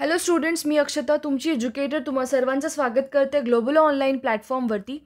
Hello students, मी अक्षता तुमची educator तुम्हा सर्वांचं स्वागत करते ग्लोबल ऑनलाईन प्लॅटफॉर्मवरती.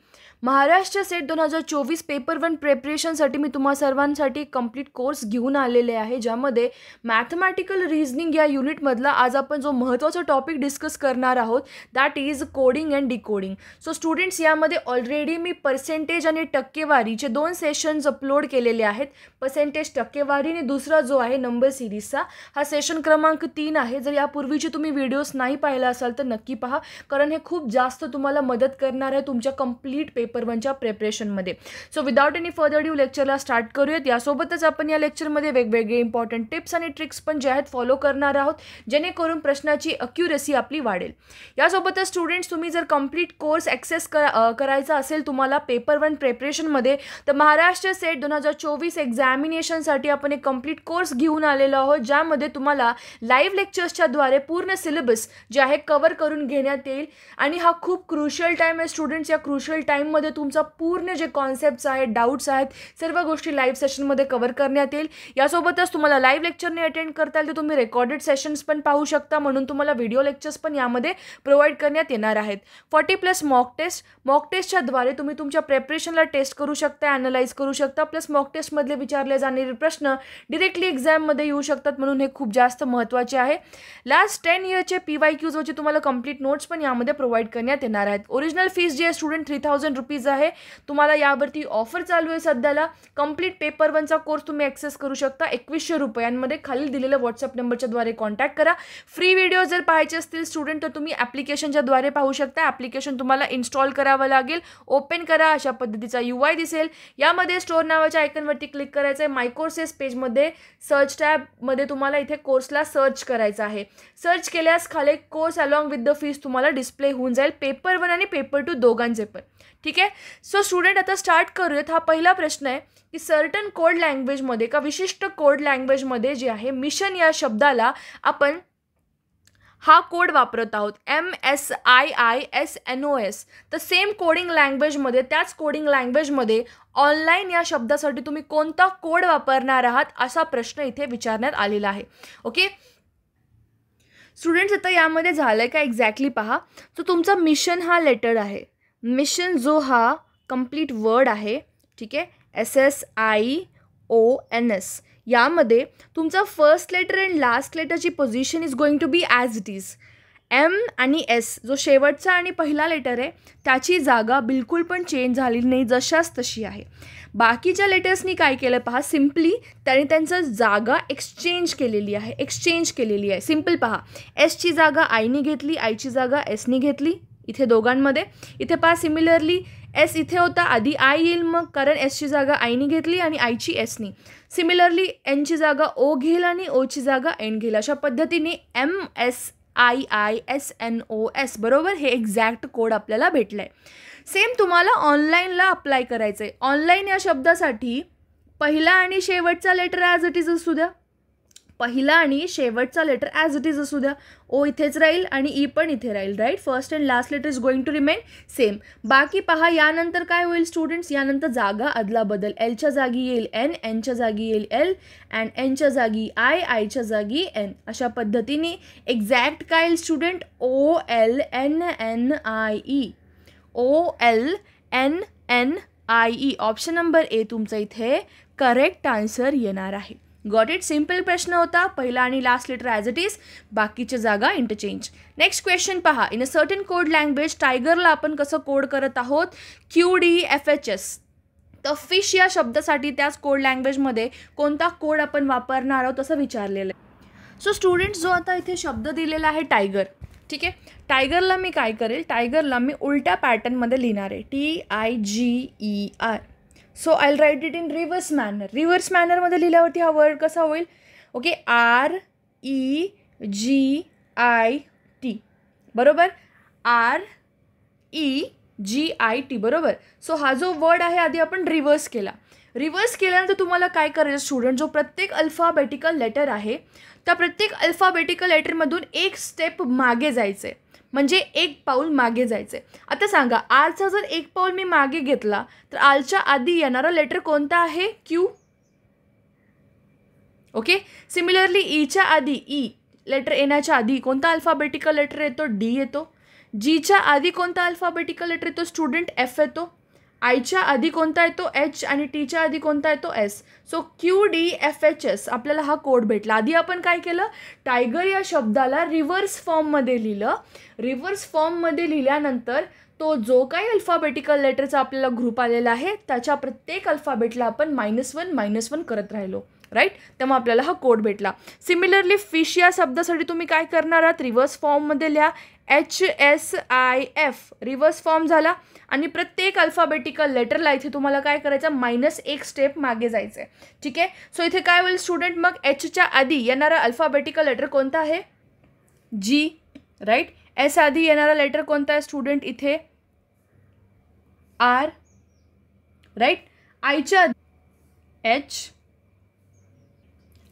महाराष्ट्र सेट 2024 पेपर 1 प्रिपरेशनसाठी मी तुम्हा सर्वांसाठी कंप्लीट कोर्स घेऊन आलेले आहे, ज्यामध्ये मॅथमॅटिकल रिझनिंग या युनिटमधला आज आपण जो महत्त्वाचा टॉपिक डिस्कस करणार आहोत that is coding and decoding. So students, यामध्ये ऑलरेडी मी पर्सेंटेज आणि टक्केवारीचे 2 सेशन्स अपलोड केलेले आहेत. पर्सेंटेज टक्केवारी आणि दुसरा जो आहे नंबर सिरीजचा हा सेशन क्रमांक 3 आहे. जर यापूर्वीचे तुम्ही व्हिडिओज नाही पाहिला असाल तर नक्की पहा, कारण हे खूप जास्त तुम्हाला मदत करणार आहे तुमच्या कंप्लीट पेपर 1च्या प्रिपरेशनमध्ये. So without any further due लेक्चरला स्टार्ट करूयात. यासोबतच आपण या लेक्चरमध्ये वेगवेगळे इम्पॉर्टंट टिप्स आणि ट्रिक्स पण जे आहेत फॉलो करणार आहोत, जेणेकरून प्रश्नाची अक्युरेसी आपली वाढेल. यासोबतच स्टुडंट्स, तुम्ही जर कंप्लीट कोर्स ॲक्सेस करायचा असेल तुम्हाला पेपर 1 प्रिपरेशनमध्ये, तर महाराष्ट्र सेट 2024 एक्झामिनेशनसाठी आपण एक कंप्लीट कोर्स घेऊन आलेलो आहोत, ज्यामध्ये तुम्हाला लाईव्ह लेक्चर्सच्या द्वारे पूर्ण सिलेबस जे आहे कव्हर करून घेण्यात येईल. आणि हा खूप क्रुशियल टाईम आहे स्टुडंट्स. या क्रुशियल टाईममध्ये तुमचा पूर्ण जे कॉन्सेप्ट्स आहेत, डाऊट्स आहेत, सर्व गोष्टी लाईव्ह सेशनमध्ये कव्हर करण्यात येईल. यासोबतच तुम्हाला लाईव्ह लेक्चरने अटेंड करता येईल तर तुम्ही रेकॉर्डेड सेशन्स पण पाहू शकता, म्हणून तुम्हाला व्हिडिओ लेक्चर्स पण यामध्ये प्रोव्हाइड करण्यात येणार आहेत. 40+ मॉक टेस्टच्या द्वारे तुम्ही तुमच्या प्रिपरेशनला टेस्ट करू शकता, ॲनलाइज करू शकता. प्लस मॉक टेस्टमधले विचारले जाणारे प्रश्न डिरेक्टली एक्झाममध्ये येऊ शकतात, म्हणून हे खूप जास्त महत्त्वाचे आहे. लास्ट 10 इयरचे PYQs वरचे तुम्हाला कंप्लीट नोट्स पण यामध्ये प्रोव्हाइड करण्यात येणार आहेत. ओरिजिनल फीस जी आहे स्टुडंट 3000 रुपीज आहे. तुम्हाला यावरती ऑफर चालू आहे सध्याला. कंप्लीट पेपर 1चा कोर्स तुम्ही ॲक्सेस करू शकता 2100 रुपयांमध्ये. खाली दिलेल्या व्हॉट्सअप नंबरच्या द्वारे कॉन्टॅक्ट करा. फ्री व्हिडिओ जर पाहायचे असतील स्टुडंट तर तुम्ही ॲप्लिकेशनच्या द्वारे पाहू शकता. ॲप्लिकेशन तुम्हाला इन्स्टॉल करावं लागेल. ओपन करा, अशा पद्धतीचा UI दिसेल. यामध्ये स्टोअर नावाच्या आयकनवरती क्लिक करायचं आहे. माय कोर्सेस पेजमध्ये सर्च टॅबमध्ये तुम्हाला इथे कोर्सला सर्च करायचं आहे. सर्च केल्यास खाली course along with the fees तुम्हाला डिस्प्ले होऊन जाईल, पेपर 1 आणि पेपर 2 दोघांचे पण. ठीक आहे. सो स्टुडंट, आता स्टार्ट करूयात. हा पहिला प्रश्न आहे की सर्टन कोड लँग्वेजमध्ये, का विशिष्ट कोड लँग्वेजमध्ये जे आहे मिशन या शब्दाला आपण हा कोड वापरत आहोत MSIISNOS. तर सेम कोडिंग लँग्वेजमध्ये, त्याच कोडिंग लँग्वेजमध्ये ऑनलाईन या शब्दासाठी तुम्ही कोणता कोड वापरणार आहात असा प्रश्न इथे विचारण्यात आलेला आहे. ओके स्टुडंट्स, आता यामध्ये झालं आहे का एक्झॅक्टली पहा. तो तुमचा मिशन हा लेटर आहे. मिशन जो हा कंप्लीट वर्ड आहे, ठीक आहे, SSIONS. यामध्ये तुमचा फर्स्ट लेटर अँड लास्ट लेटरची position is going to be as it is. M आणि S जो शेवटचा आणि पहिला लेटर आहे त्याची जागा बिलकुल पण चेंज झालेली नाही, जशाच तशी आहे. बाकीच्या लेटर्सनी काय केलं पहा, सिम्पली त्याने त्यांचं जागा एक्सचेंज केलेली आहे. सिम्पल पहा, Sची जागा आयनी घेतली, आयची जागा Sनी घेतली इथे दोघांमध्ये. इथे पहा सिमिलरली S इथे होता, आधी I येईल मग, कारण Sची जागा आयनी घेतली आणि आयची Sनी. सिमिलरली Nची जागा O घेईल आणि Oची जागा N घेईल. अशा पद्धतीने MSIISNOS बरोबर हे एक्झॅक्ट कोड आपल्याला भेटलं आहे. सेम तुम्हाला ऑनलाईनला अप्लाय करायचं आहे. ऑनलाईन या शब्दासाठी पहिला आणि शेवटचा लेटर ॲज इट इज असू द्या. O इथेच राहील आणि E पण इथे राहील, right. First and last letter is going to remain same. बाकी पहा, यानंतर काय होईल स्टुडंट्स, यानंतर जागा अदला बदल. Lच्या जागी येईल N, Nच्या जागी येईल L, अँड Nच्या जागी I, Iच्या जागी N. अशा पद्धतीने एक्झॅक्ट काय येईल student, OLNNIE. Option number A तुमचा इथे करेक्ट आन्सर येणार आहे. Got it. सिम्पल प्रश्न होता. पहिला आणि last letter as it is, बाकीच्या जागा इंटरचेंज. नेक्स्ट क्वेश्चन पहा. In a certain code language टायगरला आपण कसं कोड करत आहोत, QDFHS. तर फिश या शब्दासाठी त्याच कोड लँग्वेजमध्ये कोणता कोड आपण वापरणार आहोत असं विचारलेलं आहे. सो स्टुडंट्स, जो आता इथे शब्द दिलेला आहे टायगर, ठीक आहे, टायगरला मी काय करेल, टायगरला मी उलट्या पॅटर्नमध्ये लिहिणार आहे, TIGER. So I write it in reverse मॅनरमध्ये लिहिल्यावरती हा वर्ड कसा होईल, ओके, REGIT बरोबर, REGIT बरोबर. सो हा जो वर्ड आहे आधी आपण रिव्हर्स केल्यानंतर तुम्हाला काय करायचं स्टुडंट, जो प्रत्येक अल्फाबेटिकल लेटर आहे त्या प्रत्येक अल्फाबेटिकल लेटरमधून एक स्टेप मागे जायचं आहे, म्हणजे एक पाऊल मागे जायचं आहे. आता सांगा, आरचा जर एक पाऊल मी मागे घेतला तर आलच्या आधी येणारा लेटर कोणता आहे, Q. ओके, सिमिलरली ईच्या आधी लेटर येण्याच्या आधी कोणता अल्फाबेटिकल लेटर येतो? डी येतो. जीच्या आधी कोणता अल्फाबेटिकल लेटर येतो स्टुडंट? एफ येतो. आयच्या आधी कोणता येतो? एच. आणि टीच्या आधी कोणता येतो? एस. सो QDFHS आपल्याला हा कोड भेटला. आधी आपण काय केलं? टायगर या शब्दाला रिव्हर्स फॉर्ममध्ये लिहिलं. रिव्हर्स फॉर्ममध्ये लिहिल्यानंतर तो जो काही अल्फाबेटिकल लेटरचा आपल्याला ग्रुप आलेला आहे त्याच्या प्रत्येक अल्फाबेटला आपण -1 करत राहिलो, राईट. त्यामुळे आपल्याला हा कोड भेटला. सिमिलरली फिश या शब्दासाठी तुम्ही काय करणार आहात? रिव्हर्स फॉर्ममध्ये लिहा. HSIF रिव्हर्स फॉर्म झाला आणि प्रत्येक अल्फाबेटिकल लेटरला इथे तुम्हाला काय करायचं? -1 स्टेप मागे जायचं आहे. ठीक आहे. सो इथे काय होईल स्टुडंट? मग एचच्या आधी येणारा अल्फाबेटिकल लेटर कोणता आहे? जी, राईट. एस आधी येणारा लेटर कोणता आहे स्टुडंट? इथे आर, राईट. आयच्या आधी एच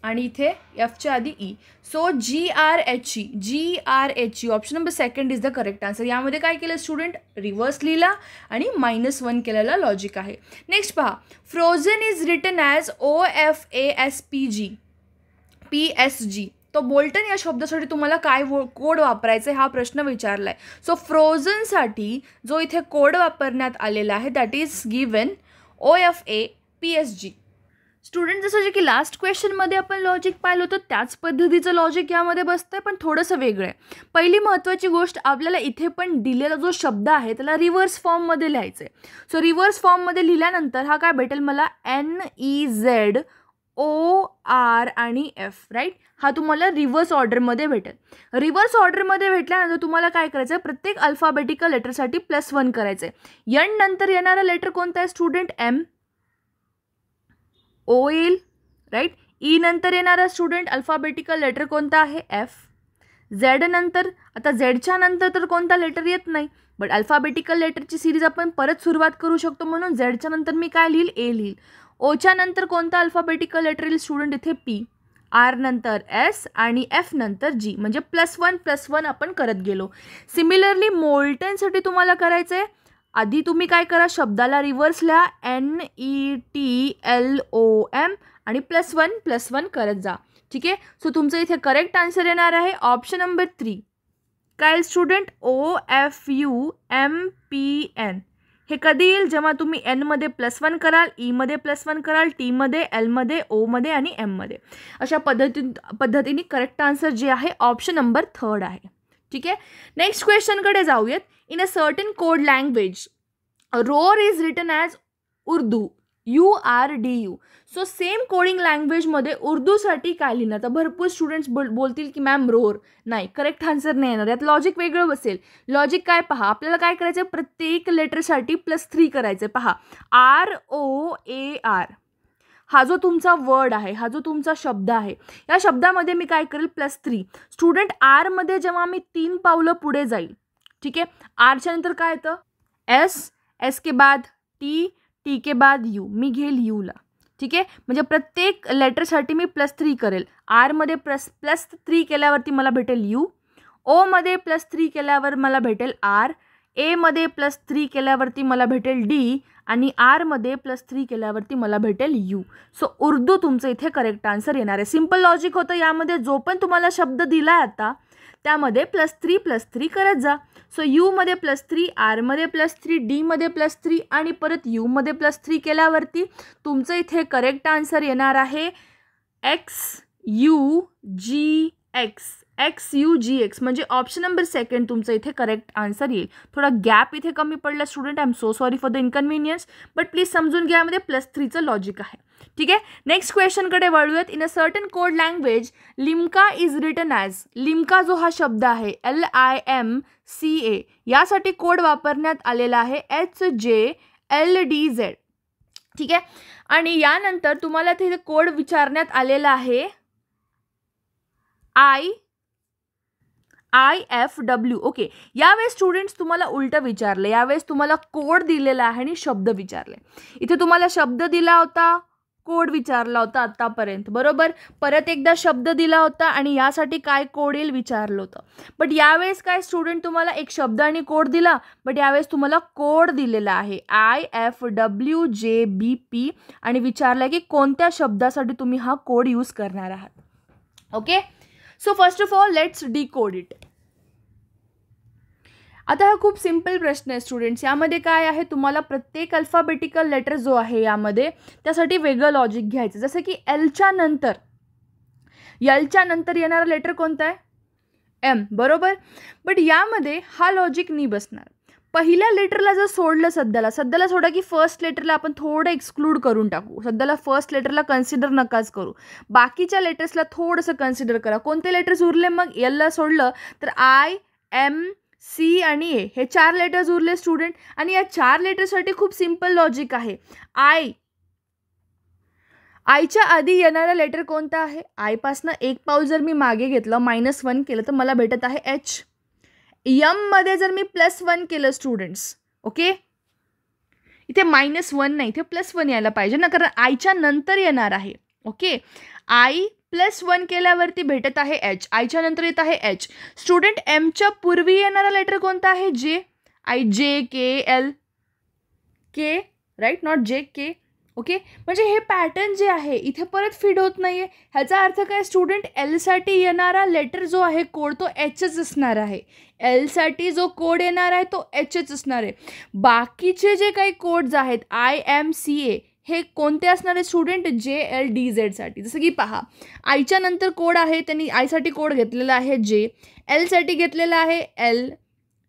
आणि इथे एफच्या आधी E. So GRHE option number second is the correct answer. यामध्ये काय केलं स्टुडंट? रिव्हर्स लिहिला आणि -1 केलेला लॉजिक आहे. नेक्स्ट पहा. Frozen is written as OFASPG PSG. तो बोल्टन या शब्दासाठी तुम्हाला काय कोड वापरायचा हा प्रश्न विचारला आहे. सो फ्रोझनसाठी जो इथे कोड वापरण्यात आलेला आहे that is given OFAPSG. Student जसं जे की लास्ट क्वेश्चनमध्ये आपण लॉजिक पाहिलं होतं त्याच पद्धतीचं लॉजिक यामध्ये बसतं आहे, पण थोडंसं वेगळं आहे. पहिली महत्त्वाची गोष्ट आपल्याला इथे पण दिलेला जो शब्द आहे त्याला रिव्हर्स फॉर्ममध्ये लिहायचं आहे. सो रिव्हर्स फॉर्ममध्ये लिहिल्यानंतर हा काय भेटेल मला? NEZOR आणि F, राईट. हा तुम्हाला रिव्हर्स ऑर्डरमध्ये भेटेल. रिव्हर्स ऑर्डरमध्ये भेटल्यानंतर तुम्हाला काय करायचं आहे? प्रत्येक अल्फाबेटिकल लेटरसाठी +1 करायचं आहे. एन नंतर येणारा लेटर कोणता आहे स्टुडंट? M. O येईल, राईट. ई नंतर येणारा स्टुडंट अल्फाबेटिकल लेटर कोणता आहे? F. झेड नंतर, आता झेडच्या नंतर तर कोणता लेटर येत नाही, बट अल्फाबेटिकल लेटरची सिरीज आपण परत सुरुवात करू शकतो म्हणून झेडच्या नंतर मी काय लिहिल? A लिहिल. ओच्या नंतर कोणता अल्फाबेटिकल लेटर येईल स्टुडंट? इथे P. आर नंतर S आणि F नंतर G. म्हणजे +1 आपण करत गेलो. सिमिलरली मोल्टनसाठी तुम्हाला करायचं आहे, आधी तुम्ही काय करा? शब्दाला रिव्हर्स लिहा. NETLOM आणि +1 करत जा. ठीक आहे. सो तुमचं इथे करेक्ट आन्सर येणार आहे ऑप्शन नंबर 3. काय स्टुडंट? OFUMPN. हे कधी येईल? जेव्हा तुम्ही Nमध्ये +1 कराल, ईमध्ये +1 कराल, टीमध्ये, Lमध्ये, ओमध्ये आणि Mमध्ये. अशा पद्धतीने करेक्ट आन्सर जे आहे ऑप्शन नंबर 3 आहे. ठीक आहे. नेक्स्ट क्वेश्चनकडे जाऊयात. In a certain code language roar is written as Urdu URDU. So same coding लँग्वेजमध्ये उर्दूसाठी काय लिहिणार? तर भरपूर स्टुडंट्स बोलतील की मॅम रोर. नाही, करेक्ट आन्सर नाही येणार. यात लॉजिक वेगळं बसेल. लॉजिक काय पहा, आपल्याला काय करायचं? प्रत्येक लेटरसाठी +3 करायचं. पहा, ROAR हा जो तुमचा वर्ड आहे, हा जो तुमचा शब्द आहे, या शब्दामध्ये मी काय करेल? +3. स्टुडंट आरमध्ये जेव्हा मी 3 पावलं पुढे जाईल, ठीक आहे. आरच्या नंतर काय येतं? S के बाद T के बाद U. मी घेईल यूला. ठीक आहे. म्हणजे प्रत्येक लेटरसाठी मी +3 करेल. आरमध्ये +3 केल्यावरती मला भेटेल U. ओमध्ये +3 केल्यावर मला भेटेल R. एमध्ये +3 केल्यावरती मला भेटेल D. आणि आरमध्ये +3 केल्यावरती मला भेटेल U. सो उर्दू तुमचं इथे करेक्ट आन्सर येणार आहे. सिम्पल लॉजिक होतं. यामध्ये जो पण तुम्हाला शब्द दिला आहे आता त्यामध्ये +3 करत जा. सो यूमध्ये +3, आरमध्ये +3, डीमध्ये +3 आणि परत यूमध्ये +3 केल्यावरती तुमचं इथे करेक्ट आन्सर येणार आहे XUGX म्हणजे ऑप्शन नंबर सेकंड तुमचं इथे करेक्ट आन्सर येईल. थोडा गॅप इथे कमी पडला student. I am so sorry for the inconvenience, but please समजून घ्या. यामध्ये +3चं लॉजिक आहे. ठीक आहे. नेक्स्ट क्वेश्चनकडे वळूयात. In a certain code language Limca is written as. Limca जो हा शब्द आहे LIMCA यासाठी कोड वापरण्यात आलेला आहे HJLDZ. ठीक आहे. आणि यानंतर तुम्हाला तिथे कोड विचारण्यात आलेला आहे IFW. ओके. यावेळेस स्टुडंट्स तुम्हाला उलटं विचारलं. यावेळेस तुम्हाला कोड दिलेला आहे आणि शब्द विचारले. इथे तुम्हाला शब्द दिला होता, कोड विचारला होता आतापर्यंत, बरोबर. परत एकदा शब्द दिला होता आणि यासाठी काय कोड येईल विचारलं होतं. बट यावेळेस काय स्टुडंट तुम्हाला एक शब्द आणि कोड दिला, बट यावेळेस तुम्हाला कोड दिलेला आहे IFWJBP आणि विचारलं की कोणत्या शब्दासाठी तुम्ही हा कोड यूज करणार आहात. Okay. So first of all let's decode it. आता हा खूप सिम्पल प्रश्न आहे स्टुडंट्स. यामध्ये काय आहे, तुम्हाला प्रत्येक अल्फाबेटिकल लेटर जो आहे यामध्ये त्यासाठी वेगळं लॉजिक घ्यायचं. जसं की एलच्या नंतर येणारा लेटर कोणता आहे, एम, बरोबर. बट यामध्ये हा लॉजिक नाही बसणार. पहिल्या लेटरला जर सोडलं, सध्याला सोडा की फर्स्ट लेटरला आपण थोडं एक्सक्लूड करून टाकू. सध्याला फर्स्ट लेटरला कन्सिडर नकाच करू, बाकीच्या लेटर्सला थोडंसं कन्सिडर करा. कोणते लेटर्स उरले मग, एलला सोडलं तर आय, एम, सी आणि ए हे 4 लेटर्स उरले स्टुडंट. आणि या 4 लेटरसाठी खूप सिम्पल लॉजिक आहे. आयच्या आधी येणारा लेटर कोणता आहे, आयपासनं एक पाऊल जर मी मागे घेतलं, -1 केलं तर मला भेटत आहे एच. मध्ये जर मी +1 केलं स्टुडंट्स, ओके, इथे -1 नाही, इथे +1 यायला पाहिजे ना, कारण आयच्या नंतर येणार आहे. ओके, आय +1 केल्यावरती भेटत आहे एच, आयच्या नंतर येत आहे एच. स्टुडंट एमच्या पूर्वी येणारा लेटर कोणता आहे, जे. आय, जे, के, एल, के, राईट, नॉट जे, के. ओके, म्हणजे हे पॅटर्न जे आहे इथे परत फीड होत नाही आहे. ह्याचा अर्थ काय स्टुडंट, एलसाठी येणारा लेटर जो आहे कोड तो एचच असणार आहे. एलसाठी जो कोड येणार आहे तो एचच असणार आहे. बाकीचे जे काही कोड्स आहेत आय, एम, सी, ए हे कोणते असणार आहे स्टुडंट, जे, एल, डी, झेडसाठी. जसं की पहा, आयच्या नंतर कोड आहे, त्यांनी आयसाठी कोड घेतलेला आहे जे, एलसाठी घेतलेला आहे एल,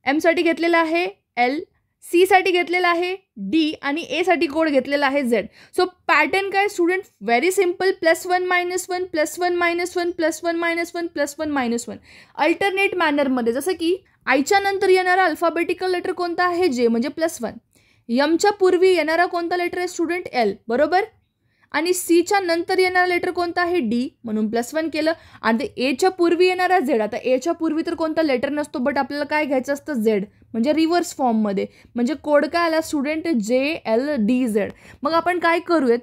एमसाठी घेतलेला आहे एल, सीसाठी घेतलेला आहे डी आणि एसाठी कोड घेतलेला आहे झेड. सो पॅटर्न काय स्टुडंट, व्हेरी सिम्पल, +1 -1 +1 -1 +1 -1 +1 -1 अल्टरनेट मॅनरमध्ये. जसं की आयच्या नंतर येणारा अल्फाबेटिकल लेटर कोणता आहे, जे, म्हणजे +1. यमच्या पूर्वी येणारा कोणता लेटर आहे स्टुडंट, एल, बरोबर. आणि सीच्या नंतर येणारा लेटर कोणता आहे, डी, म्हणून +1 केलं. आणि एच्या पूर्वी येणारा झेड. आता एच्या पूर्वी तर कोणता लेटर नसतो, बट आपल्याला काय घ्यायचं असतं, झेड, म्हणजे रिव्हर्स फॉर्ममध्ये. म्हणजे कोड काय आला स्टुडंट, जे, एल, डी, झेड. मग आपण काय करूयात,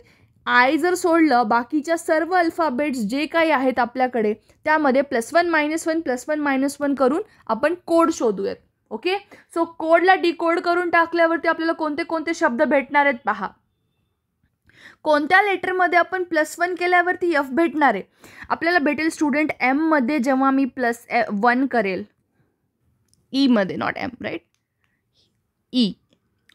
आय जर सोडलं, बाकीच्या सर्व अल्फाबेट्स जे काही आहेत आपल्याकडे त्यामध्ये +1 -1 +1 -1 करून आपण कोड शोधूयात. ओके, सो कोडला डिकोड करून टाकल्यावरती आपल्याला कोणते कोणते शब्द भेटणार आहेत पहा. कोणत्या लेटरमध्ये आपण +1 केल्यावरती एफ भेटणार आहे, आपल्याला भेटेल स्टुडंट एममध्ये जेव्हा मी +1 करेल, ईमध्ये, not M, right, E.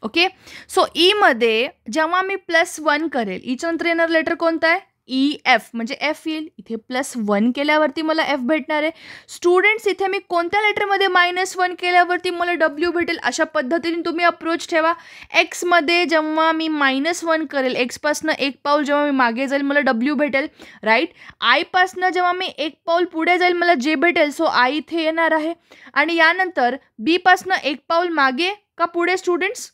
Okay, so ईमध्ये जेव्हा मी +1 करेल, ईच्या नंतर येणार लेटर कोणता आहे, ई, एफ, म्हणजे एफ येईल. इथे +1 केल्यावरती मला एफ भेटणार आहे. स्टुडंट्स इथे मी कोणत्या लेटरमध्ये -1 केल्यावरती मला डब्ल्यू भेटेल. अशा पद्धतीने तुम्ही अप्रोच ठेवा. एक्समध्ये जेव्हा मी -1 करेल, एक्सपासनं एक पाऊल जेव्हा मी मागे जाईल मला डब्ल्यू भेटेल, राईट. आयपासनं जेव्हा मी एक पाऊल पुढे जाईल मला जे भेटेल, सो आय इथे येणार आहे. आणि यानंतर बीपासनं एक पाऊल मागे का पुढे स्टुडंट्स,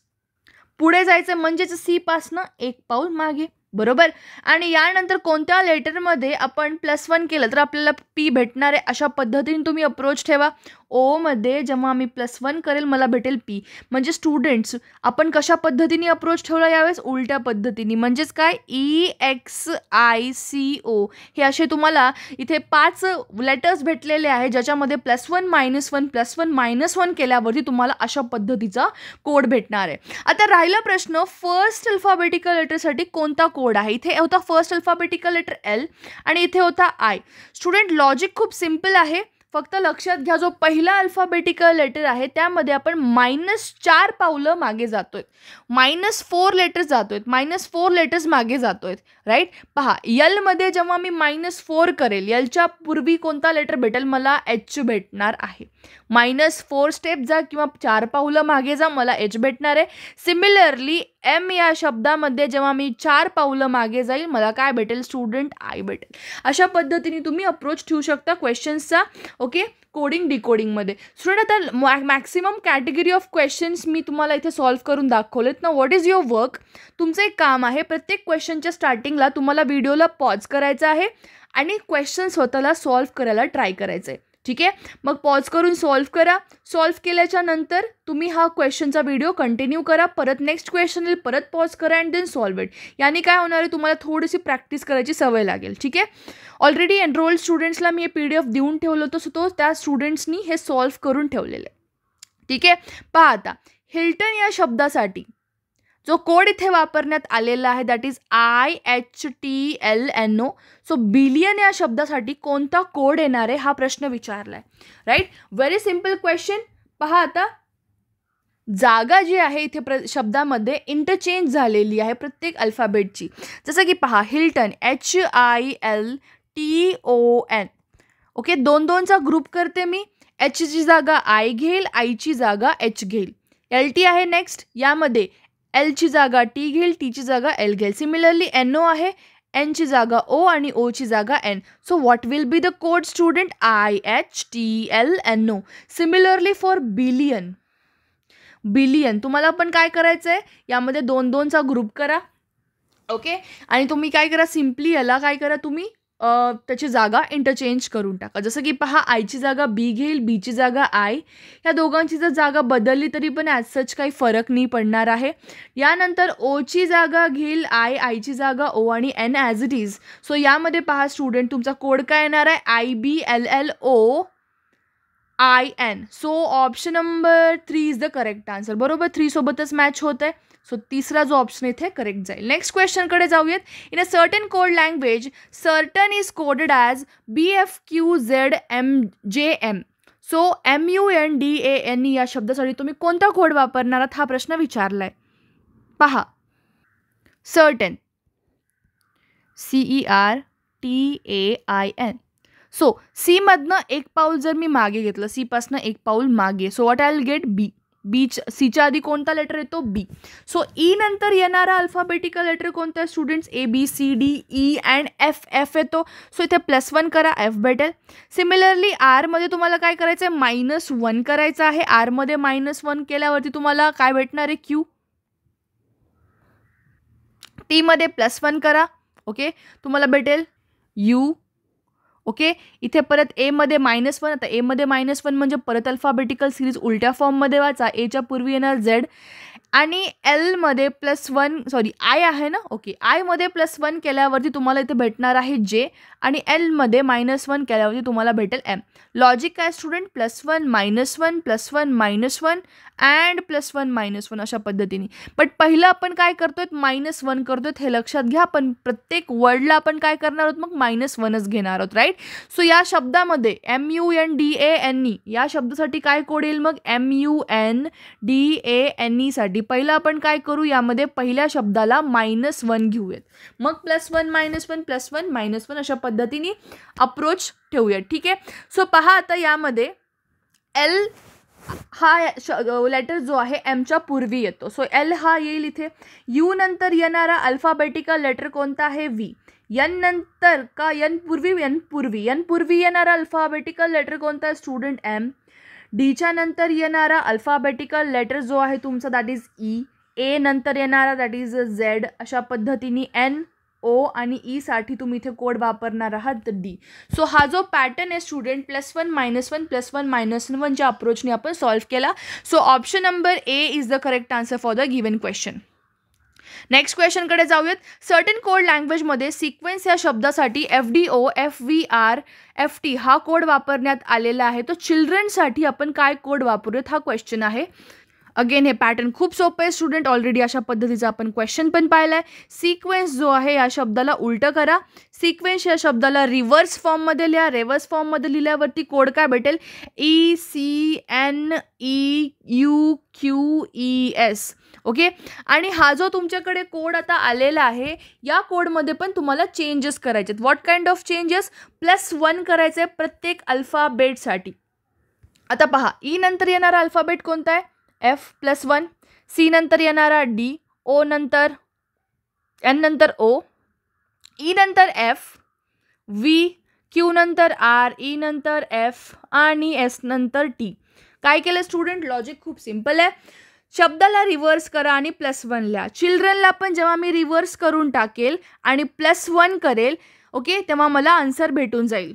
पुढे जायचं म्हणजेच सीपासनं एक पाऊल मागे, बरोबर. आणि यानंतर कोणत्या लेटरमध्ये आपण +1 केलं तर आपल्याला पी भेटणार आहे. अशा पद्धतीने तुम्ही अप्रोच ठेवा. ओमध्ये जेव्हा मी +1 करेल मला भेटेल पी. म्हणजे स्टुडंट्स आपण कशा पद्धतीने अप्रोच ठेवला यावेळेस, उलट्या पद्धतीने. म्हणजेच काय, EXICO हे असे तुम्हाला इथे 5 लेटर्स भेटलेले आहे ज्याच्यामध्ये +1 -1 +1 -1 केल्यावरती तुम्हाला अशा पद्धतीचा कोड भेटणार आहे. आता राहिला प्रश्न, फर्स्ट अल्फाबेटिकल लेटरसाठी कोणता कोड आहे. इथे होता फर्स्ट अल्फाबेटिकल लेटर एल आणि इथे होता आय. स्टुडंट लॉजिक खूप सिम्पल आहे, फक्त लक्षात घ्या जो पहिला अल्फाबेटिकल लेटर आहे त्यामध्ये आपण -4 पावलं मागे जातोय, -4 लेटर्स जातोय, -4 लेटर्स मागे जातोय, राईट. पहा, एलमध्ये जेव्हा मी -4 करेल, एलच्या पूर्वी कोणता लेटर भेटेल, मला एच भेटणार आहे. -4 स्टेप जा किंवा 4 पावलं मागे जा, मला एच भेटणार आहे. सिमिलरली एम या शब्दामध्ये जेव्हा मी 4 पावलं मागे जाईल मला काय भेटेल स्टुडंट, आय भेटेल. अशा पद्धतीने तुम्ही अप्रोच ठेवू शकता क्वेश्चन्सचा. ओके, कोडिंग डिकोडिंगमध्ये. स्टुडंट आता मॅक्सिमम कॅटेगरी ऑफ क्वेश्चन्स मी तुम्हाला इथे सॉल्व्ह करून दाखवलेत ना. व्हॉट इज युअर वर्क, तुमचं एक काम आहे, प्रत्येक क्वेश्चनच्या स्टार्टिंगला तुम्हाला व्हिडिओला पॉज करायचा आहे आणि क्वेश्चन स्वतःला सॉल्व्ह करायला ट्राय करायचं आहे. ठीक आहे, मग पॉज करून सॉल्व्ह करा. सॉल्व्ह केल्याच्या नंतर तुम्ही हा क्वेश्चनचा व्हिडिओ कंटिन्यू करा. परत नेक्स्ट क्वेश्चन येईल, परत पॉज करा अँड देन सॉल्व्ह इट. याने काय होणार आहे, तुम्हाला थोडीशी प्रॅक्टिस करायची सवय लागेल. ठीक आहे, ऑलरेडी एनरोल्ड स्टुडंट्सला मी हे PDF देऊन ठेवलं होतं, सो तो त्या स्टुडंट्सनी हे सॉल्व्ह करून ठेवलेलं आहे. ठीक आहे, पहा आता हिल्टन या शब्दासाठी जो कोड इथे वापरण्यात आलेला आहे that is IHTLNO. So billion या शब्दासाठी कोणता कोड येणार आहे हा प्रश्न विचारलाय. Right, very simple question. पहा आता जागा जी आहे इथे शब्दामध्ये इंटरचेंज झालेली आहे प्रत्येक अल्फाबेटची. जसं की पहा हिल्टन HILTON. ओके, 2-2चा ग्रुप करते मी. Hची जागा I घेईल, आयची जागा H घेईल. LT आहे नेक्स्ट, यामध्ये Lची जागा T घेईल, Tची जागा L घेईल. सिमिलरली NO आहे, Nची जागा O आणि Oची जागा N. So what will be the code student? IHTLNO. Similarly for billion, billion तुम्हाला पण काय करायचं आहे, यामध्ये 2-2चा ग्रुप करा. ओके, आणि तुम्ही काय करा, सिम्पली याला काय करा, तुम्ही त्याची जागा इंटरचेंज करून टाका. जसं की पहा आयची जागा बी घेईल, बीची जागा आय. ह्या दोघांची जर जागा बदलली तरी पण ॲज सच काही फरक नाही पडणार आहे. यानंतर ओची जागा घेईल आय, आयची जागा ओ आणि N as it is. So यामध्ये पहा स्टुडंट तुमचा कोड काय येणार आहे? IBLLOIN. So option number 3 is the correct answer. बरोबर, 3 सोबतच मॅच होत आहे. सो तिसरा जो ऑप्शन इथे करेक्ट जाईल. नेक्स्ट क्वेश्चनकडे जाऊयात. In a certain code language certain is coded as BFQZMJM. So MUNDANE या शब्दासाठी तुम्ही कोणता कोड वापरणार आहात हा प्रश्न विचारलाय. पहा सर्टन CERTAIN. सो सी मधनं एक पाऊल जर मी मागे घेतलं, सी पासनं एक पाऊल मागे, so what I will get? B. सीच्या आधी कोणता लेटर येतो? बी. सो ई नंतर येणारा अल्फाबेटिकल लेटर कोणता आहे स्टुडंट्स? ABCDE अँड F येतो. सो इथे +1 करा, F भेटेल. सिमिलरली आरमध्ये तुम्हाला काय करायचं आहे? -1 करायचं आहे. आरमध्ये -1 केल्यावरती तुम्हाला काय भेटणार आहे? Q. टीमध्ये +1 करा. ओके, तुम्हाला भेटेल U. ओके, इथे परत एमध्ये -1. आता एमध्ये -1 म्हणजे परत अल्फाबेटिकल सिरीज उलट्या फॉर्ममध्ये वाचा. एच्या पूर्वी येणार Z आणि Lमध्ये आय आहे ना. ओके, आयमध्ये +1 केल्यावरती तुम्हाला इथे भेटणार आहे J आणि Lमध्ये -1 केल्यावरती तुम्हाला भेटेल M. लॉजिक काय स्टुडंट? +1 -1 +1 -1 अँड +1 -1 अशा पद्धतीने. बट पहिलं आपण काय करतोय? -1 करतोय, हे लक्षात घ्या. पण प्रत्येक वर्डला आपण काय करणार आहोत? मग -1च घेणार आहोत. राईट, सो या शब्दामध्ये MUNDANE या शब्दासाठी काय कोड येईल? मग MUNDANE साठी पहिलं आपण काय करू? यामध्ये पहिल्या शब्दाला -1 घेऊयात, मग +1 -1 +1 -1 अशा पद्धतीने अप्रोच ठेवूयात. ठीक आहे, सो पहा आता यामध्ये L हा लेटर जो आहे एमच्या पूर्वी येतो. सो L हा येईल इथे. U नंतर येणारा अल्फाबेटिकल लेटर कोणता आहे? V. N नंतर का N पूर्वी येणारा अल्फाबेटिकल लेटर कोणता आहे स्टुडंट? M. डीच्या नंतर येणारा अल्फाबेटिकल लेटर जो आहे तुमचा दॅट इज E. A नंतर येणारा दॅट इज Z. अशा पद्धतीने N, O आणि E साठी तुम्ही इथे कोड वापरणार आहात D. सो हा जो पॅटर्न आहे स्टुडंट +1 -1 +1 -1 च्या अप्रोचने आपण सॉल्व्ह केला. So option number A is the correct answer for the given question. Next क्वेश्चनकडे जाऊयात. सर्टन कोड लँग्वेजमध्ये सिक्वेन्स या शब्दासाठी FDO, FVR, FT हा कोड वापरण्यात आलेला आहे. तो चिल्ड्रनसाठी आपण काय कोड वापरूयात हा क्वेश्चन आहे. अगेन हे पॅटर्न खूप सोपं आहे स्टुडंट. ऑलरेडी अशा पद्धतीचा आपण क्वेश्चन पण पाहिला आहे. सिक्वेन्स जो आहे या शब्दाला उलटं करा. सिक्वेन्स या शब्दाला रिव्हर्स फॉर्ममध्ये लिहा. रिव्हर्स फॉर्ममध्ये लिहिल्यावरती कोड काय भेटेल? ECNEUQES. ओके, आणि हा जो तुमच्याकडे कोड आता आलेला आहे या कोडमध्ये पण तुम्हाला चेंजेस करायचे आहेत. What kind of changes? +1 करायचं आहे प्रत्येक अल्फाबेटसाठी. आता पहा ई नंतर येणारा अल्फाबेट कोणता आहे? F +1. C नंतर येणारा D, O नंतर N नंतर O, E नंतर F, V, Q नंतर R, E नंतर F आणि S नंतर T. काय केलं स्टुडंट? लॉजिक खूप सिम्पल आहे. शब्दाला रिव्हर्स करा आणि +1 लिहा. चिल्ड्रनला पण जेव्हा मी रिव्हर्स करून टाकेल आणि +1 करेल, ओके, तेव्हा मला आन्सर भेटून जाईल.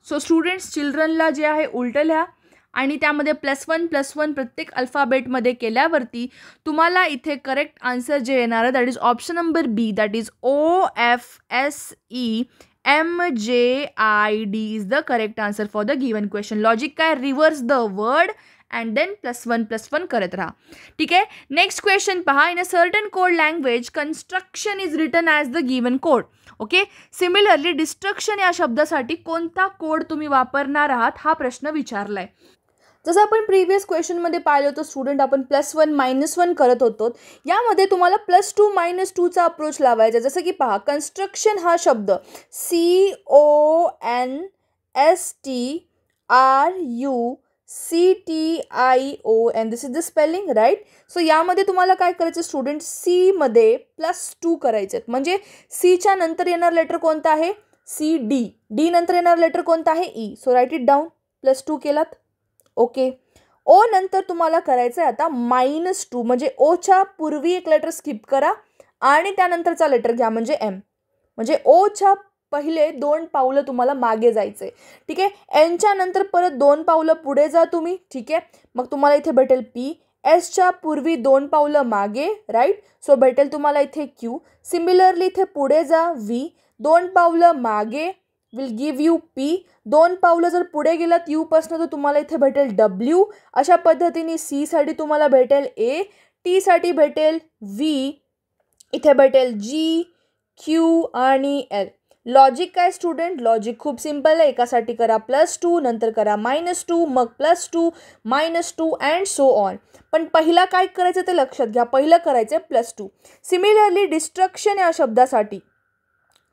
सो स्टुडंट्स चिल्ड्रनला जे आहे उलटं लिहा आणि त्यामध्ये +1 प्रत्येक अल्फाबेटमध्ये केल्यावरती तुम्हाला इथे करेक्ट आन्सर जे येणार आहे that is option number B, that is OFSEND MJID is the correct answer for the given question. Logic काय, reverse the word and then +1 करत राहा. ठीक आहे. नेक्स्ट क्वेश्चन पहा. In a certain code language construction is written as the given code. Okay. Similarly destruction या शब्दासाठी कोणता code तुम्ही वापरणार आहात हा प्रश्न विचारलाय. जसं आपण प्रिव्हियस क्वेश्चनमध्ये पाहिलं होतं स्टुडंट, आपण +1 -1 करत होतो. यामध्ये तुम्हाला +2 -2चा अप्रोच लावायचा. जसं की पहा, कन्स्ट्रक्शन हा शब्द CONSTRUCTION, this is the spelling, right. So यामध्ये तुम्हाला काय करायचं स्टुडंट, सी मध्ये +2 करायचे. म्हणजे सीच्या नंतर येणार लेटर कोणतं आहे, CD. डी नंतर येणार लेटर कोणतं आहे, E. So write it down. +2 केलात. ओके. ओ नंतर तुम्हाला करायचं आहे आता -2. म्हणजे ओच्या पूर्वी एक लेटर स्किप करा आणि त्यानंतरचा लेटर घ्या म्हणजे M. म्हणजे ओच्या पहिले 2 पावलं तुम्हाला मागे जायचे. ठीक आहे. एनच्या नंतर परत 2 पावलं पुढे जा तुम्ही. ठीक आहे. मग तुम्हाला इथे भेटेल P. एसच्या पूर्वी 2 पावलं मागे, राईट. सो भेटेल तुम्हाला इथे Q. सिमिलरली इथे पुढे जा V. 2 पावलं मागे विल गिव्ह यू P. 2 पावलं जर पुढे गेलात U पासून तर तुम्हाला इथे भेटेल W. अशा पद्धतीने C साठी तुम्हाला भेटेल A. T साठी भेटेल V. इथे भेटेल G, Q आणि L. लॉजिक काय स्टुडंट, लॉजिक खूप सिम्पल आहे. एकासाठी करा +2, नंतर करा -2, मग +2, -2 अँड सो ऑन. पण पहिला काय करायचं ते लक्षात घ्या. पहिलं करायचं +2. सिमिलरली डिस्ट्रक्शन या शब्दासाठी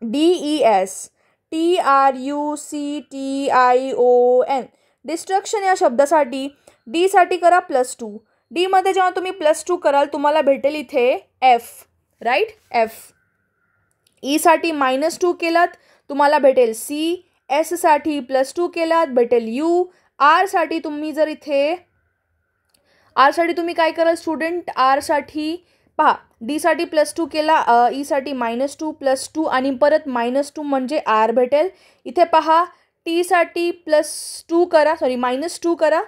DESTRUCTION, डिस्ट्रक्शन या शब्दासाठी D साठी करा +2. D मध्ये जेव्हा तुम्ही +2 कराल तुम्हाला भेटेल इथे F, राईट. F. E साठी -2 केलात तुम्हाला भेटेल C. S साठी +2 केलात भेटेल U. R साठी तुम्ही जर इथे R साठी तुम्ही काय कराल स्टुडंट, R साठी पहा, D साठी +2 केला, E साठी -2 +2 आणि परत -2 म्हणजे R भेटेल. इथे पहा, T साठी +2 करा, सॉरी -2 करा.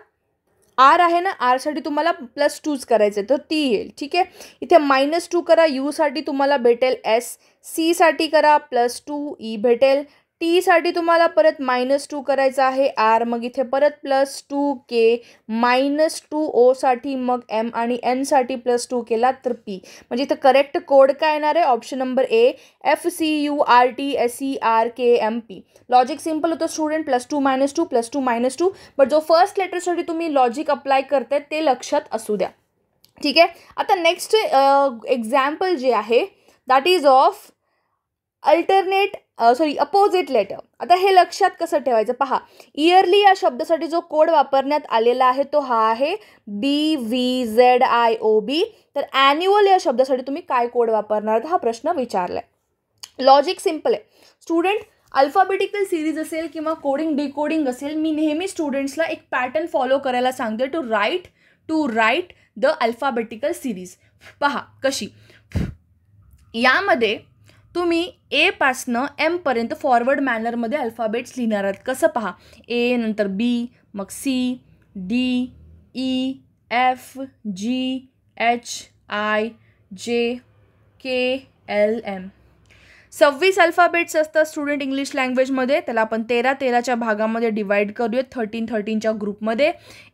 R आहे ना, R साठी तुम्हाला +2च करायचं तर T येईल. ठीक आहे. इथे -2 करा. U साठी तुम्हाला भेटेल S. C साठी करा +2, E भेटेल. T साठी तुम्हाला परत -2 करायचं आहे R. मग इथे परत +2 K. -2 O साठी मग M आणि N साठी +2 केला तर P. म्हणजे इथं करेक्ट कोड काय येणार आहे, option number A, FCURTSERKMP. Logic simple होतं स्टुडंट, +2 -2 +2 -2. बट जो फर्स्ट लेटरसाठी तुम्ही लॉजिक अप्लाय करताय ते लक्षात असू द्या. ठीक आहे. आता नेक्स्ट एक्झाम्पल जे आहे that is of opposite letter. आता हे लक्षात कसं ठेवायचं पहा. इयरली या शब्दासाठी जो कोड वापरण्यात आलेला आहे तो हा आहे BVZIOB. तर ॲन्युअल या शब्दासाठी तुम्ही काय कोड वापरणार हा प्रश्न विचारलाय. लॉजिक सिम्पल आहे स्टुडंट. अल्फाबेटिकल सिरीज असेल किंवा कोडिंग डिकोडिंग असेल, मी नेहमी स्टुडंट्सला एक पॅटर्न फॉलो करायला सांगते to write the alphabetical series. पहा कशी. यामध्ये तुम्ही A पासनं M पर्यंत फॉरवर्ड मॅनरमध्ये अल्फाबेट्स लिहिणार आहात. कसं पहा, A नंतर B, मग C, D, E, F, G, H, I, J, K, L, M. 26 alphabets असतात स्टुडंट इंग्लिश लँग्वेजमध्ये. त्याला आपण 13च्या भागामध्ये डिवाइड करूयात 13च्या ग्रुपमध्ये.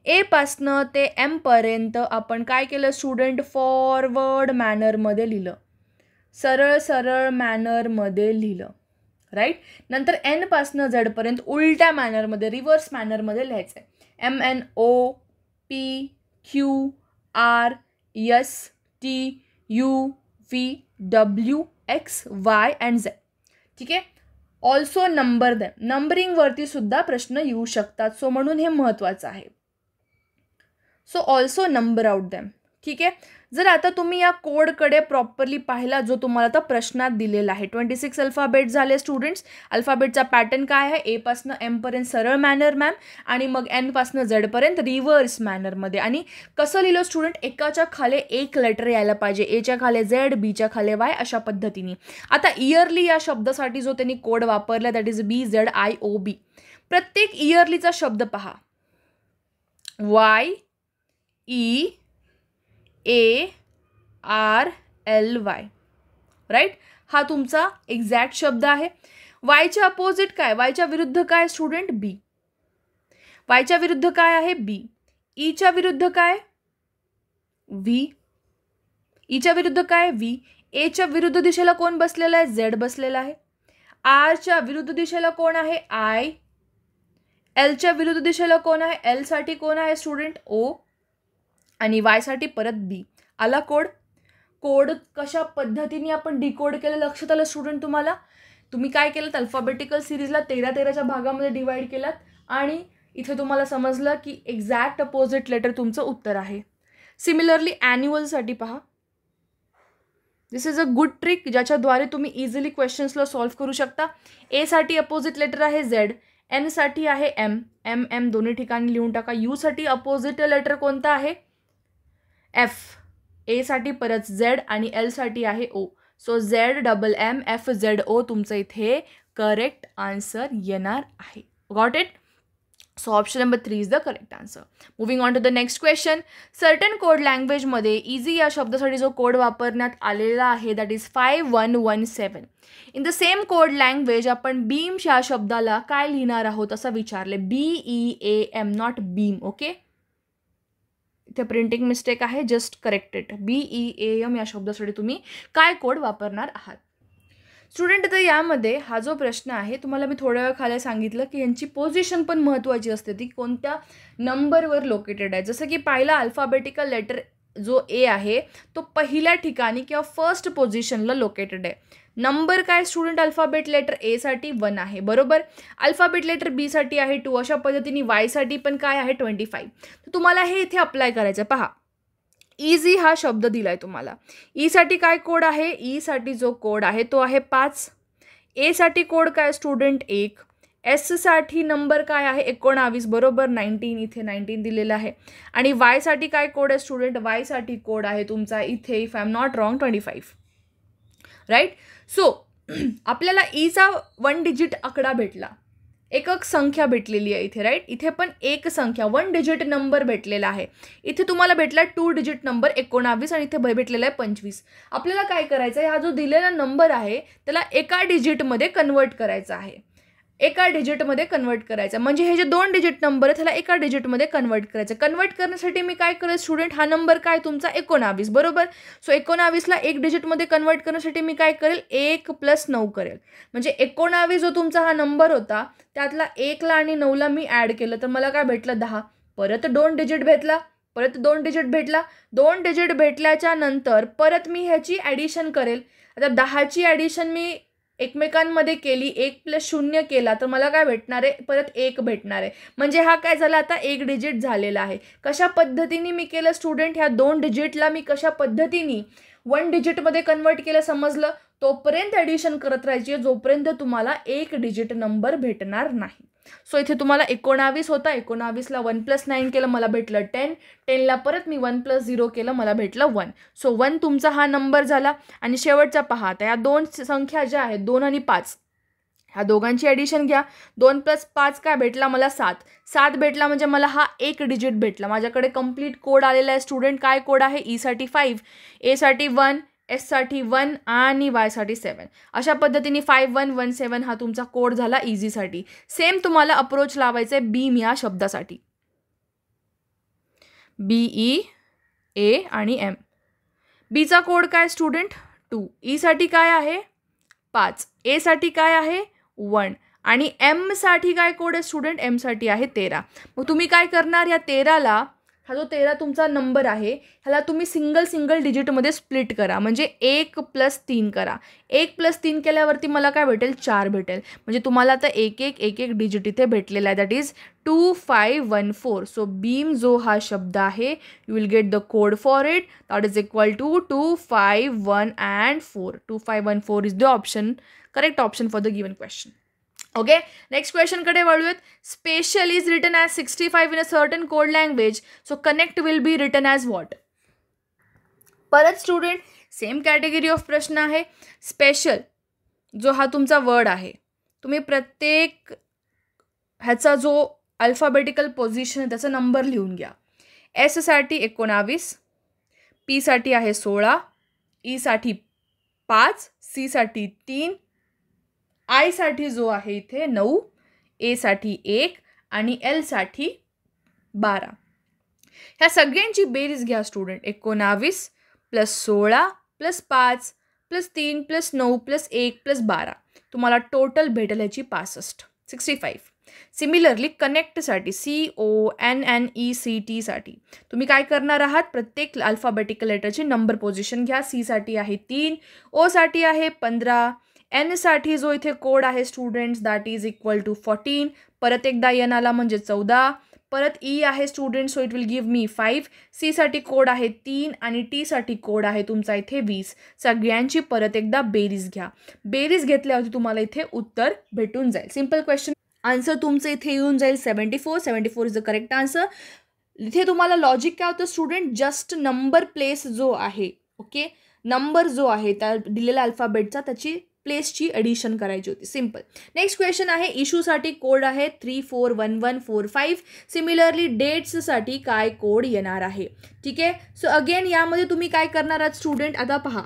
A पासनं ते M पर्यंत आपण काय केलं स्टुडंट, फॉरवर्ड मॅनरमध्ये लिहिलं, सरळ मॅनरमध्ये लिहिलं, राईट. नंतर N पासनं Z पर्यंत उलट्या मॅनरमध्ये, रिव्हर्स मॅनरमध्ये लिहायचं आहे. MNOPQRSTUVWXY and Z. ठीक आहे. Also number them. नंबरिंगवरती सुद्धा प्रश्न येऊ शकतात. सो म्हणून हे महत्त्वाचं आहे. So also number out them. ठीक आहे. जर आता तुम्ही या कोडकडे प्रॉपरली पाहिला जो तुम्हाला आता प्रश्नात दिलेला आहे. 26 अल्फाबेट झाले स्टुडंट्स. अल्फाबेटचा पॅटर्न काय आहे, A पासनं M पर्यंत सरळ मॅनर मॅम आणि मग N पासनं Z पर्यंत रिव्हर्स मॅनरमध्ये. आणि कसं लिहिलं स्टुडंट, एकाच्या खाली एक लेटर यायला पाहिजे. Aच्या खाली Z, Bच्या खाली Y अशा पद्धतीने. आता इयरली या शब्दासाठी जो त्यांनी कोड वापरला दॅट इज BZIOB. प्रत्येक इयरलीचा शब्द पहा, YEARLY, राईट. हा तुमचा एक्झॅक्ट शब्द आहे. वायच्या अपोजिट काय, वायच्या विरुद्ध काय स्टुडंट, बी. वायच्या विरुद्ध काय आहे, बी. ईच्या विरुद्ध काय, व्ही. ईच्या विरुद्ध काय, व्ही. एच्या विरुद्ध दिशेला कोण बसलेला आहे, झेड बसलेला आहे. आरच्या विरुद्ध दिशेला कोण आहे, आय. एलच्या विरुद्ध दिशेला कोण आहे, एल साठी कोण आहे स्टुडंट, ओ. आणि वाय साठी परत बी. आला कोड. कोड कशा पद्धतीने आपण डिकोड केलं लक्षात आलं स्टुडंट तुम्हाला. तुम्ही काय केलं, अल्फाबेटिकल सिरीजला 13-13च्या भागामध्ये डिवाइड केलात आणि इथे तुम्हाला समजलं की एक्झॅक्ट अपोजिट लेटर तुमचं उत्तर आहे. सिमिलरली ॲन्युअलसाठी पहा. दिस इज अ गुड ट्रिक ज्याच्याद्वारे तुम्ही इझिली क्वेश्चन्सला सॉल्व्ह करू शकता. ए साठी अपोजिट लेटर आहे झेड, एन साठी आहे एम, एम एम दोन्ही ठिकाणी लिहून टाका. यू साठी अपोजिट लेटर कोणता आहे, एफ. ए साठी परत झेड आणि एल साठी आहे O. So Z double M F Z O तुमचं इथे करेक्ट आन्सर येणार आहे. Got it. So option number 3 is the correct answer. Moving on to the next question. Certain code लँग्वेजमध्ये इझी या शब्दासाठी जो कोड वापरण्यात आलेला आहे that is 5117. In the same code language आपण बीम या शब्दाला काय लिहिणार आहोत असं विचारले. BEAM not beam. ओके, इथे प्रिंटिंग मिस्टेक आहे, जस्ट करेक्ट इट. BEAM या शब्दासाठी तुम्ही काय कोड वापरणार आहात स्टुडंट. तर यामध्ये हा जो प्रश्न आहे तुम्हाला मी थोड्या वेळ खाली सांगितलं की यांची पोझिशन पण महत्त्वाची असते, ती कोणत्या नंबरवर लोकेटेड आहे. जसं की पहिला अल्फाबेटिकल लेटर जो ए आहे तो पहिल्या ठिकाणी किंवा फर्स्ट पोझिशनला लोकेटेड आहे. नंबर काय स्टुडंट, अल्फाबेट लेटर ए साठी 1 आहे बरोबर. अल्फाबेट लेटर बी साठी आहे 2. अशा पद्धतीने वाय साठी पण काय आहे 25. तर तुम्हाला हे इथे अप्लाय करायचं. पहा, इझी हा शब्द दिलाय तुम्हाला. ई साठी काय कोड आहे, ई साठी जो कोड आहे तो आहे 5. ए साठी कोड काय स्टुडंट 1. एस साठी नंबर काय आहे 19 बरोबर. 19 इथे 19 दिलेला आहे. आणि वाय साठी काय कोड आहे स्टुडंट, वाय साठी कोड आहे तुमचा इथे if I am not wrong 25. Right. So आपल्याला ईचा 1 डिजिट आकडा भेटला, एकक संख्या भेटलेली आहे इथे. राईट. इथे पण एक संख्या 1 डिजिट नंबर भेटलेला आहे. इथे तुम्हाला भेटला 2 डिजिट नंबर 19 आणि इथे भेटलेला आहे 25. आपल्याला काय करायचं आहे, हा जो दिलेला नंबर आहे त्याला एका डिजिटमध्ये कन्वर्ट करायचा आहे. एका डिजिटमध्ये कन्वर्ट करायचं म्हणजे हे जे 2 डिजिट नंबर आहे त्याला एका डिजिटमध्ये कन्वर्ट करायचं. कन्वर्ट करण्यासाठी मी काय करेल स्टुडंट, हा नंबर काय तुमचा 19 बरोबर. सो 19ला एक डिजिटमध्ये कन्वर्ट करण्यासाठी मी काय करेल 1 + 9 करेल. म्हणजे 19 जो तुमचा हा नंबर होता त्यातला 1ला आणि 9ला मी ॲड केलं तर मला काय भेटलं 10. परत 2 डिजिट भेटला, परत 2 डिजिट भेटला. 2 डिजिट भेटल्याच्या नंतर परत मी ह्याची ॲडिशन करेल. आता 10ची ॲडिशन मी एकमेकांमध्ये केली, 1 + 0 केला तर मला काय भेटणार आहे, परत 1 भेटणार आहे. म्हणजे हा काय झाला आता 1 डिजिट झालेला आहे. कशा पद्धतीने मी केलं स्टुडंट, ह्या 2 डिजिटला मी कशा पद्धतीने 1 डिजिटमध्ये कन्वर्ट केलं समजलं. तोपर्यंत ॲडिशन करत राहायची जोपर्यंत तुम्हाला 1 डिजिट नंबर भेटणार नाही. सो इथे तुम्हाला 19 होता, 19ला 1 + 9 केलं मला भेटलं 10. 10ला परत मी 1 + 0 केलं मला भेटलं 1. सो 1 तुमचा हा नंबर झाला. आणि शेवटचा पहा, आता या 2 संख्या ज्या आहेत 2 आणि 5 ह्या दोघांची ॲडिशन घ्या. 2 + 5 काय भेटला मला 7. 7 भेटला म्हणजे मला हा 1 डिजिट भेटला. माझ्याकडे कंप्लीट कोड आलेला आहे स्टुडंट. काय कोड आहे, ई साठी 5, ए साठी 1, एस साठी 1 आणि वाय साठी 7. अशा पद्धतीने 5117 हा तुमचा कोड झाला इझीसाठी. सेम तुम्हाला अप्रोच लावायचा आहे बीम या शब्दासाठी. BEA आणि M. बीचा कोड काय स्टुडंट 2. ई साठी काय आहे 5. ए साठी काय आहे 1 आणि एम साठी काय कोड आहे स्टुडंट, एम साठी आहे 13. मग तुम्ही काय करणार, या 13ला, हा जो 13 तुमचा नंबर आहे ह्याला तुम्ही सिंगल डिजिटमध्ये स्प्लिट करा. म्हणजे 1 + 3 करा. 1 + 3 केल्यावरती मला काय भेटेल 4 भेटेल. म्हणजे तुम्हाला आता एक डिजिट इथे भेटलेला आहे दॅट इज 2514. सो बीम जो हा शब्द आहे you will get the code for it that is equal to 2514. 2514 is the option, correct option for the given question. Okay, next question कडे वळूयात. Special is written as 65 in a certain code language. So connect will be written as what. परत student same category of प्रश्न आहे. Special जो हा तुमचा word आहे तुम्ही प्रत्येक ह्याचा जो अल्फाबेटिकल पोझिशन आहे त्याचा नंबर लिहून घ्या. एस साठी 19, पी साठी आहे 16, ई साठी 5, सी साठी 3, आय साठी जो आहे इथे 9, ए साठी 1 आणि एल साठी 12. ह्या सगळ्यांची बेरीज घ्या स्टुडंट. 19 + 16 + 5 + 3 + 9 + 1 + 12 तुम्हाला टोटल भेटेल ह्याची 65. सिमिलरली कनेक्टसाठी CONNECT साठी तुम्ही काय करणार आहात, प्रत्येक अल्फाबेटिकल लेटरची नंबर पोझिशन घ्या. सी साठी आहे 3, ओ साठी आहे 15, एन साठी जो इथे कोड आहे students that is equal to 14, परत एकदा एन आला म्हणजे 14, परत ई आहे student so it will give me 5, C साठी कोड आहे 3 आणि टी साठी कोड आहे तुमचा इथे 20. सगळ्यांची परत एकदा बेरीज घ्या. बेरीज घेतल्यावरती तुम्हाला इथे उत्तर भेटून जाईल. Simple question. आन्सर तुमचं इथे येऊन जाईल 74 इज द करेक्ट आन्सर. इथे तुम्हाला लॉजिक काय होतं स्टुडंट, जस्ट नंबर प्लेस जो आहे, ओके, नंबर जो आहे त्या दिलेल्या अल्फाबेटचा त्याची प्लेसची ॲडिशन करायची होती. सिंपल. नेक्स्ट क्वेश्चन आहे, इशूसाठी कोड आहे 341145. सिमिलरली डेट्ससाठी काय कोड येणार आहे. ठीक आहे. सो अगेन यामध्ये तुम्ही काय करणार आहात स्टुडंट, आता पहा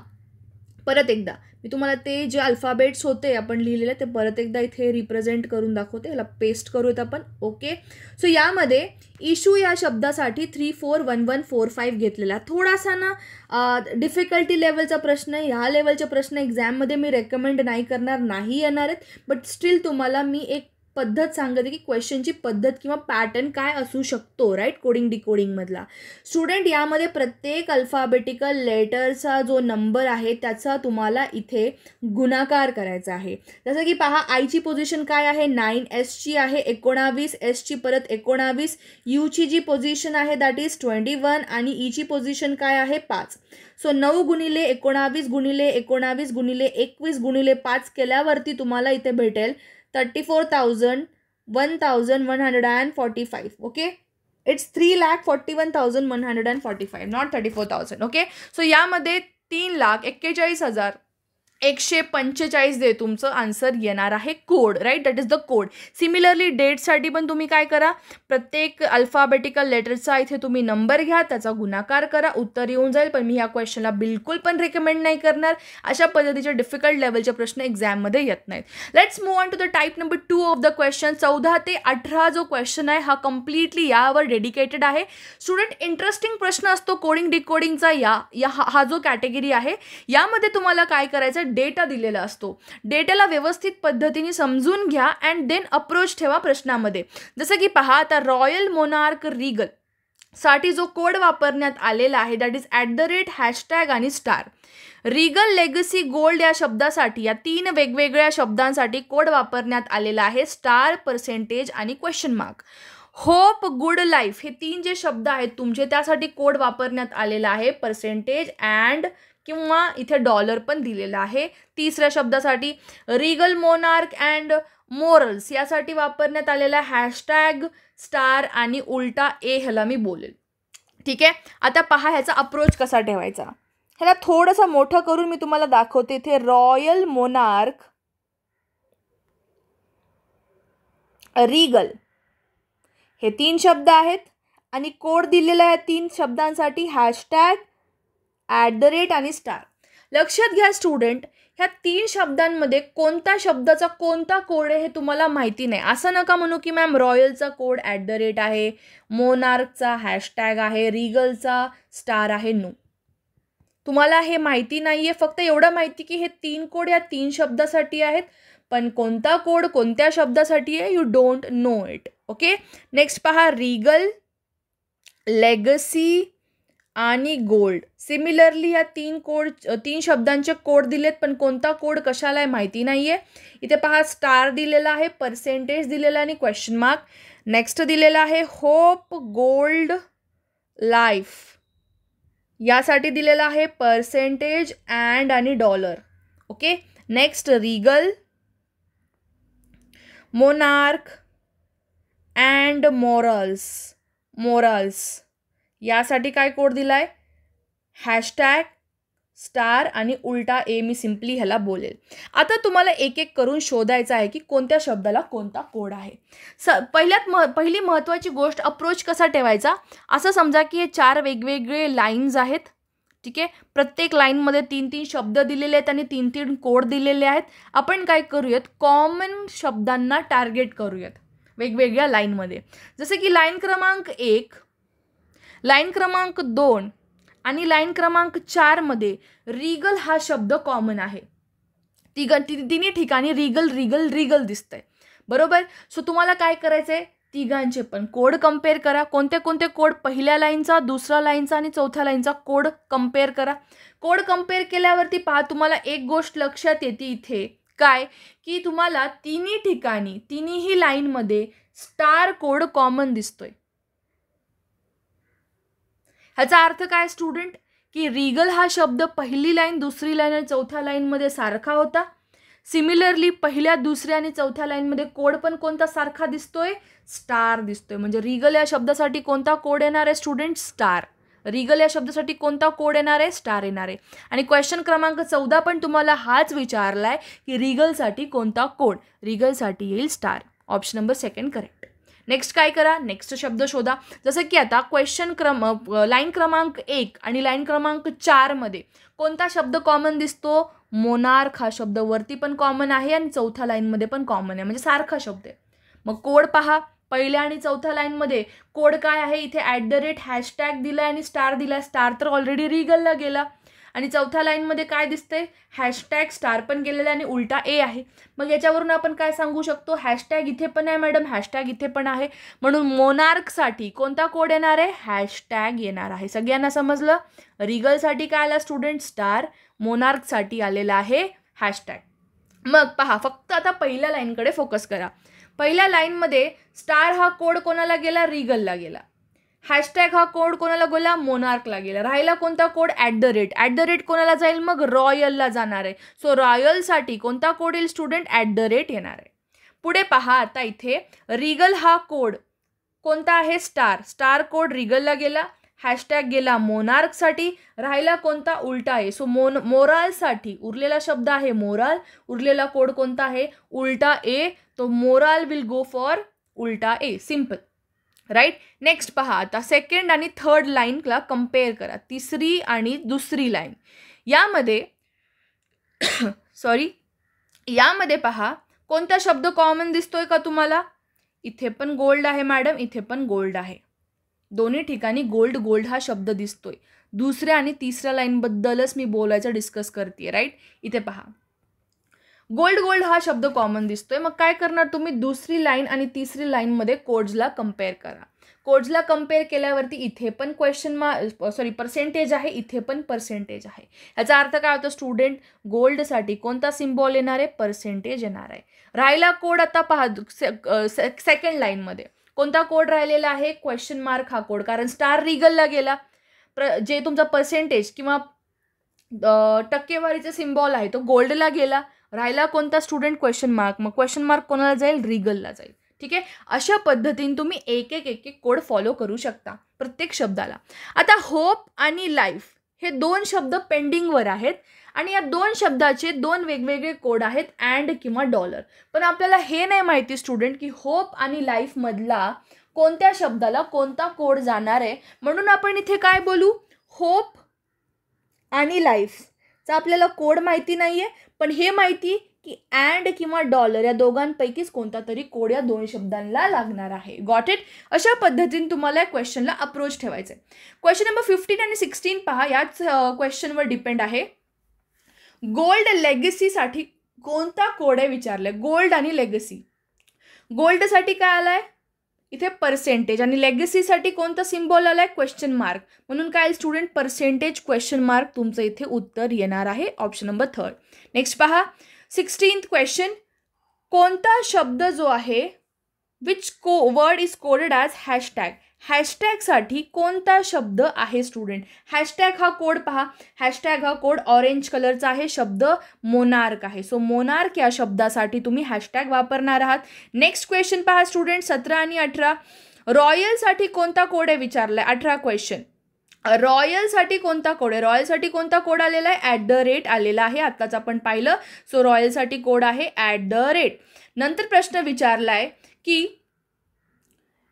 परत एकदा मी तुम्हाला ते जे अल्फाबेट्स होते आपण लिहिलेले ते परत एकदा इथे रिप्रेझेंट करून दाखवते. याला पेस्ट करूयात आपण. ओके. सो यामध्ये इशू या शब्दासाठी 341145 घेतलेला. थोडासा ना डिफिकल्टी लेवलचा प्रश्न आहे. ह्या लेवलचे प्रश्न एक्झाममध्ये मी रेकमेंड नाही करणार, नाही येणार आहेत, बट स्टील तुम्हाला मी एक पद्धत सांगते की क्वेश्चनची पद्धत किंवा पॅटर्न काय असू शकतो, राईट, कोडिंग डिकोडिंगमधला. स्टुडंट यामध्ये प्रत्येक अल्फाबेटिकल लेटरचा जो नंबर आहे त्याचा तुम्हाला इथे गुणाकार करायचा आहे. जसं की पहा, आयची पोझिशन काय आहे 9, एसची आहे 19, एसची परत 19, यूची जी पोझिशन आहे दॅट इज 21 आणि ईची पोझिशन काय आहे 5. सो 9 गुणिले 19 गुणिले 19 गुणिले 21 गुणिले 5 केल्यावरती तुम्हाला इथे भेटेल 34,145. Okay, it's 3,41,145 not 34,000. Okay. So यामध्ये 3,41,145 दे तुमचं आन्सर येणार आहे code, right, that is the code. Similarly डेटसाठी पण तुम्ही काय करा, प्रत्येक अल्फाबेटिकल लेटरचा इथे तुम्ही नंबर घ्या, त्याचा गुणाकार करा, उत्तर येऊन जाईल. पण मी ह्या क्वेश्चनला बिलकुल पण रेकमेंड नाही करणार. अशा पद्धतीचे डिफिकल्ट लेवलचे प्रश्न एक्झाममध्ये येत नाहीत. Let's move on to the type number 2 of the question. 14 ते 18 जो क्वेश्चन आहे हा कम्प्लिटली यावर डेडिकेटेड आहे. स्टुडंट, इंटरेस्टिंग प्रश्न असतो कोडिंग डिकोडिंगचा. हा जो कॅटेगरी आहे यामध्ये तुम्हाला काय करायचं, डेटा दिलेला असतो. डेटाला व्यवस्थित पद्धतीने समजून घ्या अँड देन अप्रोच ठेवा प्रश्नामध्ये. जसं की पहा, आता रॉयल मोनार्क रिगल साठी जो कोड वापरण्यात आलेला आहे दॅट इज @ आणि स्टार. रिगल लेगसी गोल्ड या शब्दासाठी, या 3 वेगवेगळ्या शब्दांसाठी कोड वापरण्यात आलेला आहे स्टार, पर्सेंटेज आणि question mark. Hope, good life हे 3 जे शब्द आहेत तुमचे त्यासाठी कोड वापरण्यात आलेला आहे पर्सेंटेज अँड किंवा इथे डॉलर पण दिलेला आहे. तिसऱ्या शब्दासाठी रिगल मोनार्क अँड मोरल्स यासाठी वापरण्यात आलेला # स्टार आणि उलटा ए ह्याला मी बोलेल. ठीक आहे. आता पहा ह्याचा अप्रोच कसा ठेवायचा. ह्याला थोडंसं मोठं करून मी तुम्हाला दाखवते. इथे रॉयल मोनार्क रिगल हे 3 शब्द आहेत आणि कोड दिलेला आहे 3 शब्दांसाठी # आणि स्टार. लक्षात घ्या स्टुडंट, ह्या 3 शब्दांमध्ये कोणत्या शब्दाचा कोणता कोड आहे हे तुम्हाला माहिती नाही. असं नका म्हणू की मॅम रॉयलचा कोड @ आहे, मोनार्कचा # आहे, रिगलचा स्टार आहे. नो, तुम्हाला हे माहिती नाही आहे. फक्त एवढं माहिती की हे 3 कोड या 3 शब्दासाठी आहेत, पण कोणता कोड कोणत्या शब्दासाठी आहे you don't know it. Okay. Next पहा, रिगल, लेगसी आणि गोल्ड. सिमिलरली या 3 शब्दांचे कोड दिलेत, पण कोणता कोड कशाला आहे माहिती नाही आहे. इथे पहा, स्टार दिलेला आहे, पर्सेंटेज दिलेला आणि क्वेश्चन मार्क. नेक्स्ट दिलेला आहे होप, गोल्ड, लाईफ यासाठी दिलेला आहे पर्सेंटेज अँड आणि dollar. Okay. Next Regal, monarch and morals यासाठी काय कोड दिलाय # स्टार आणि उलटा ए. मी सिम्पली ह्याला बोलेल. आता तुम्हाला एक एक करून शोधायचं आहे की कोणत्या शब्दाला कोणता कोड आहे. पहिली महत्त्वाची गोष्ट, अप्रोच कसा ठेवायचा. असं समजा की हे 4 वेगवेगळे लाईन्स आहेत, ठीक आहे. प्रत्येक लाईनमध्ये 3-3 शब्द दिलेले आहेत आणि 3-3 कोड दिलेले आहेत. आपण काय करूयात, कॉमन शब्दांना टार्गेट करूयात वेगवेगळ्या लाईनमध्ये. जसं की लाईन क्रमांक 1, लाईन क्रमांक 2 आणि लाईन क्रमांक 4 मध्ये रिगल हा शब्द कॉमन आहे. तिन्ही ठिकाणी रिगल रिगल रिगल दिसतंय, बरोबर. सो तुम्हाला काय करायचंय, तिघांचे पण कोड कम्पेअर करा. कोणते कोणते कोड, पहिल्या लाईनचा, दुसऱ्या लाईनचा आणि चौथ्या लाईनचा कोड कम्पेअर करा. कोड कम्पेअर केल्यावरती पहा, तुम्हाला एक गोष्ट लक्षात येते इथे, काय की तुम्हाला तिन्ही ठिकाणी तिन्ही लाईनमध्ये स्टार कोड कॉमन दिसतोय. ह्याचा अर्थ काय स्टुडंट, की रिगल हा शब्द पहिली लाईन, दुसरी लाईन आणि चौथ्या लाईनमध्ये सारखा होता. सिमिलरली पहिल्या, दुसऱ्या आणि चौथ्या लाईनमध्ये कोड पण कोणता सारखा दिसतोय, स्टार दिसतोय. म्हणजे रिगल या शब्दासाठी कोणता कोड येणार आहे स्टुडंट, स्टार. रिगल या शब्दासाठी कोणता कोड येणार आहे, स्टार येणार आहे. आणि क्वेश्चन क्रमांक 14 पण तुम्हाला हाच विचारलाय की रिगलसाठी कोणता कोड, रिगलसाठी येईल star. Option number 2 correct. Next काय करा, नेक्स्ट शब्द शोधा. जसं की आता लाईन क्रमांक 1 आणि लाईन क्रमांक 4 मध्ये कोणता शब्द कॉमन दिसतो, मोनार्क हा शब्द वरती पण कॉमन आहे आणि चौथ्या लाईनमध्ये पण कॉमन आहे, म्हणजे सारखा शब्द आहे. मग कोड पहा, पहिल्या आणि चौथ्या लाईनमध्ये कोड काय आहे, इथे @ हॅशटॅग दिलाय आणि स्टार दिलाय. स्टार तर ऑलरेडी रिगलला गेला. आणि चौथ्या लाईनमध्ये काय दिसतंय, हॅशटॅग स्टार पण गेलेला आणि उलटा ए आहे. मग याच्यावरून आपण काय सांगू शकतो, हॅशटॅग इथे पण आहे मॅडम, हॅशटॅग इथे पण आहे, म्हणून मोनार्कसाठी कोणता कोड येणार आहे, हॅशटॅग येणार आहे. सगळ्यांना समजलं. रिगलसाठी काय आला स्टुडंट, स्टार. मोनार्कसाठी आलेला आहे हॅशटॅग. मग पहा, फक्त आता पहिल्या लाईनकडे फोकस करा. पहिल्या लाईनमध्ये स्टार हा कोड कोणाला गेला, रिगलला गेला. हॅशटॅग हा कोड कोणाला गेला, मोनार्कला गेला. राहिला कोणता कोड, @ कोणाला जाईल, मग रॉयलला जाणार आहे. सो रॉयलसाठी कोणता कोड येईल स्टुडंट, @ येणार आहे. पुढे पहा, आता इथे रिगल हा कोड कोणता आहे, स्टार. स्टार कोड रिगलला गेला, हॅशटॅग गेला मोनार्कसाठी. राहिला कोणता, उलटा आहे. सो मोरालसाठी उरलेला शब्द आहे मोराल, उरलेला कोड कोणता आहे, उलटा ए. तो मोराल विल गो फॉर उलटा ए. Simple, right. नेक्स्ट पहा, आता सेकंड आणि थर्ड लाईनला कम्पेअर करा. तिसरी आणि दुसरी लाईन यामध्ये यामध्ये पहा, कोणता शब्द कॉमन दिसतोय का तुम्हाला, इथे पण गोल्ड आहे मॅडम, इथे पण गोल्ड आहे. दोन्ही ठिकाणी गोल्ड गोल्ड हा शब्द दिसतोय. दुसऱ्या आणि तिसऱ्या लाईनबद्दलच मी बोलायचं डिस्कस करते, राईट. इथे पहा, गोल्ड गोल्ड हा शब्द कॉमन दिसतोय. मग काय करणार तुम्ही, दुसरी लाईन आणि तिसरी लाईनमध्ये कोड्सला कम्पेअर करा. कोड्सला कम्पेअर केल्यावरती इथे पण पर्सेंटेज आहे, इथे पण पर्सेंटेज आहे. याचा अर्थ काय होतं स्टुडंट, गोल्डसाठी कोणता सिम्बॉल येणार आहे, पर्सेंटेज येणार आहे. राहिला कोड, आता पहा सेकंड लाईनमध्ये कोणता कोड राहिलेला आहे, क्वेश्चन हा कोड, कारण स्टार रिगलला गेला. जे तुमचा पर्सेंटेज किंवा टक्केवारीचा सिम्बॉल आहे तो गोल्डला गेला. राहिला कोणता स्टुडंट, क्वेश्चन मग क्वेश्चन कोणाला जाईल, रिगलला जाईल. ठीक आहे. अशा पद्धतीने तुम्ही एक एक कोड फॉलो करू शकता प्रत्येक शब्दाला. आता होप आणि लाईफ हे 2 शब्द पेंडिंगवर आहेत आणि या 2 शब्दाचे 2 वेगवेगळे कोड आहेत, अँड किंवा $. पण आपल्याला हे नाही माहिती स्टुडंट की होप आणि लाईफ मधला कोणत्या शब्दाला कोणता कोड जाणार आहे. म्हणून आपण इथे काय बोलू, होप आणि लाईफचा आपल्याला कोड माहिती नाहीये, पण हे माहिती की अँड किंवा $, या दोघांपैकीच कोणता तरी कोड या 2 शब्दांना लागणार आहे. Got it. अशा पद्धतीने तुम्हाला या क्वेश्चनला अप्रोच ठेवायचं आहे. क्वेश्चन नंबर 15 आणि 16 पहा, याच क्वेश्चनवर डिपेंड आहे. गोल्ड लेगसीसाठी कोणता कोड आहे विचारलंय, गोल्ड आणि लेगसी. गोल्डसाठी काय आलाय, इथे पर्सेंटेज, आणि लेगसीसाठी कोणता सिम्बॉल आलाय, क्वेश्चन मार्क. म्हणून काय स्टुडंट, पर्सेंटेज क्वेश्चन मार्क तुमचं इथे उत्तर येणार आहे. Option number 3. नेक्स्ट पहा, 16th क्वेश्चन, कोणता शब्द जो आहे which word is coded as hashtag. हॅशटॅगसाठी कोणता शब्द आहे स्टुडंट. हॅशटॅग हा कोड पहा, हॅशटॅग हा कोड ऑरेंज कलरचा आहे, शब्द मोनार्क आहे. सो मोनार्क या शब्दासाठी तुम्ही हॅशटॅग वापरणार आहात. नेक्स्ट क्वेश्चन पहा स्टुडंट, 17 आणि 18. रॉयलसाठी कोणता कोड आहे विचारलाय. 18 क्वेश्चन, रॉयलसाठी कोणता कोड आहे. रॉयलसाठी कोणता कोड आलेला आहे, @ आलेला आहे, आत्ताच आपण पाहिलं. सो रॉयलसाठी कोड आहे @. नंतर प्रश्न विचारलाय की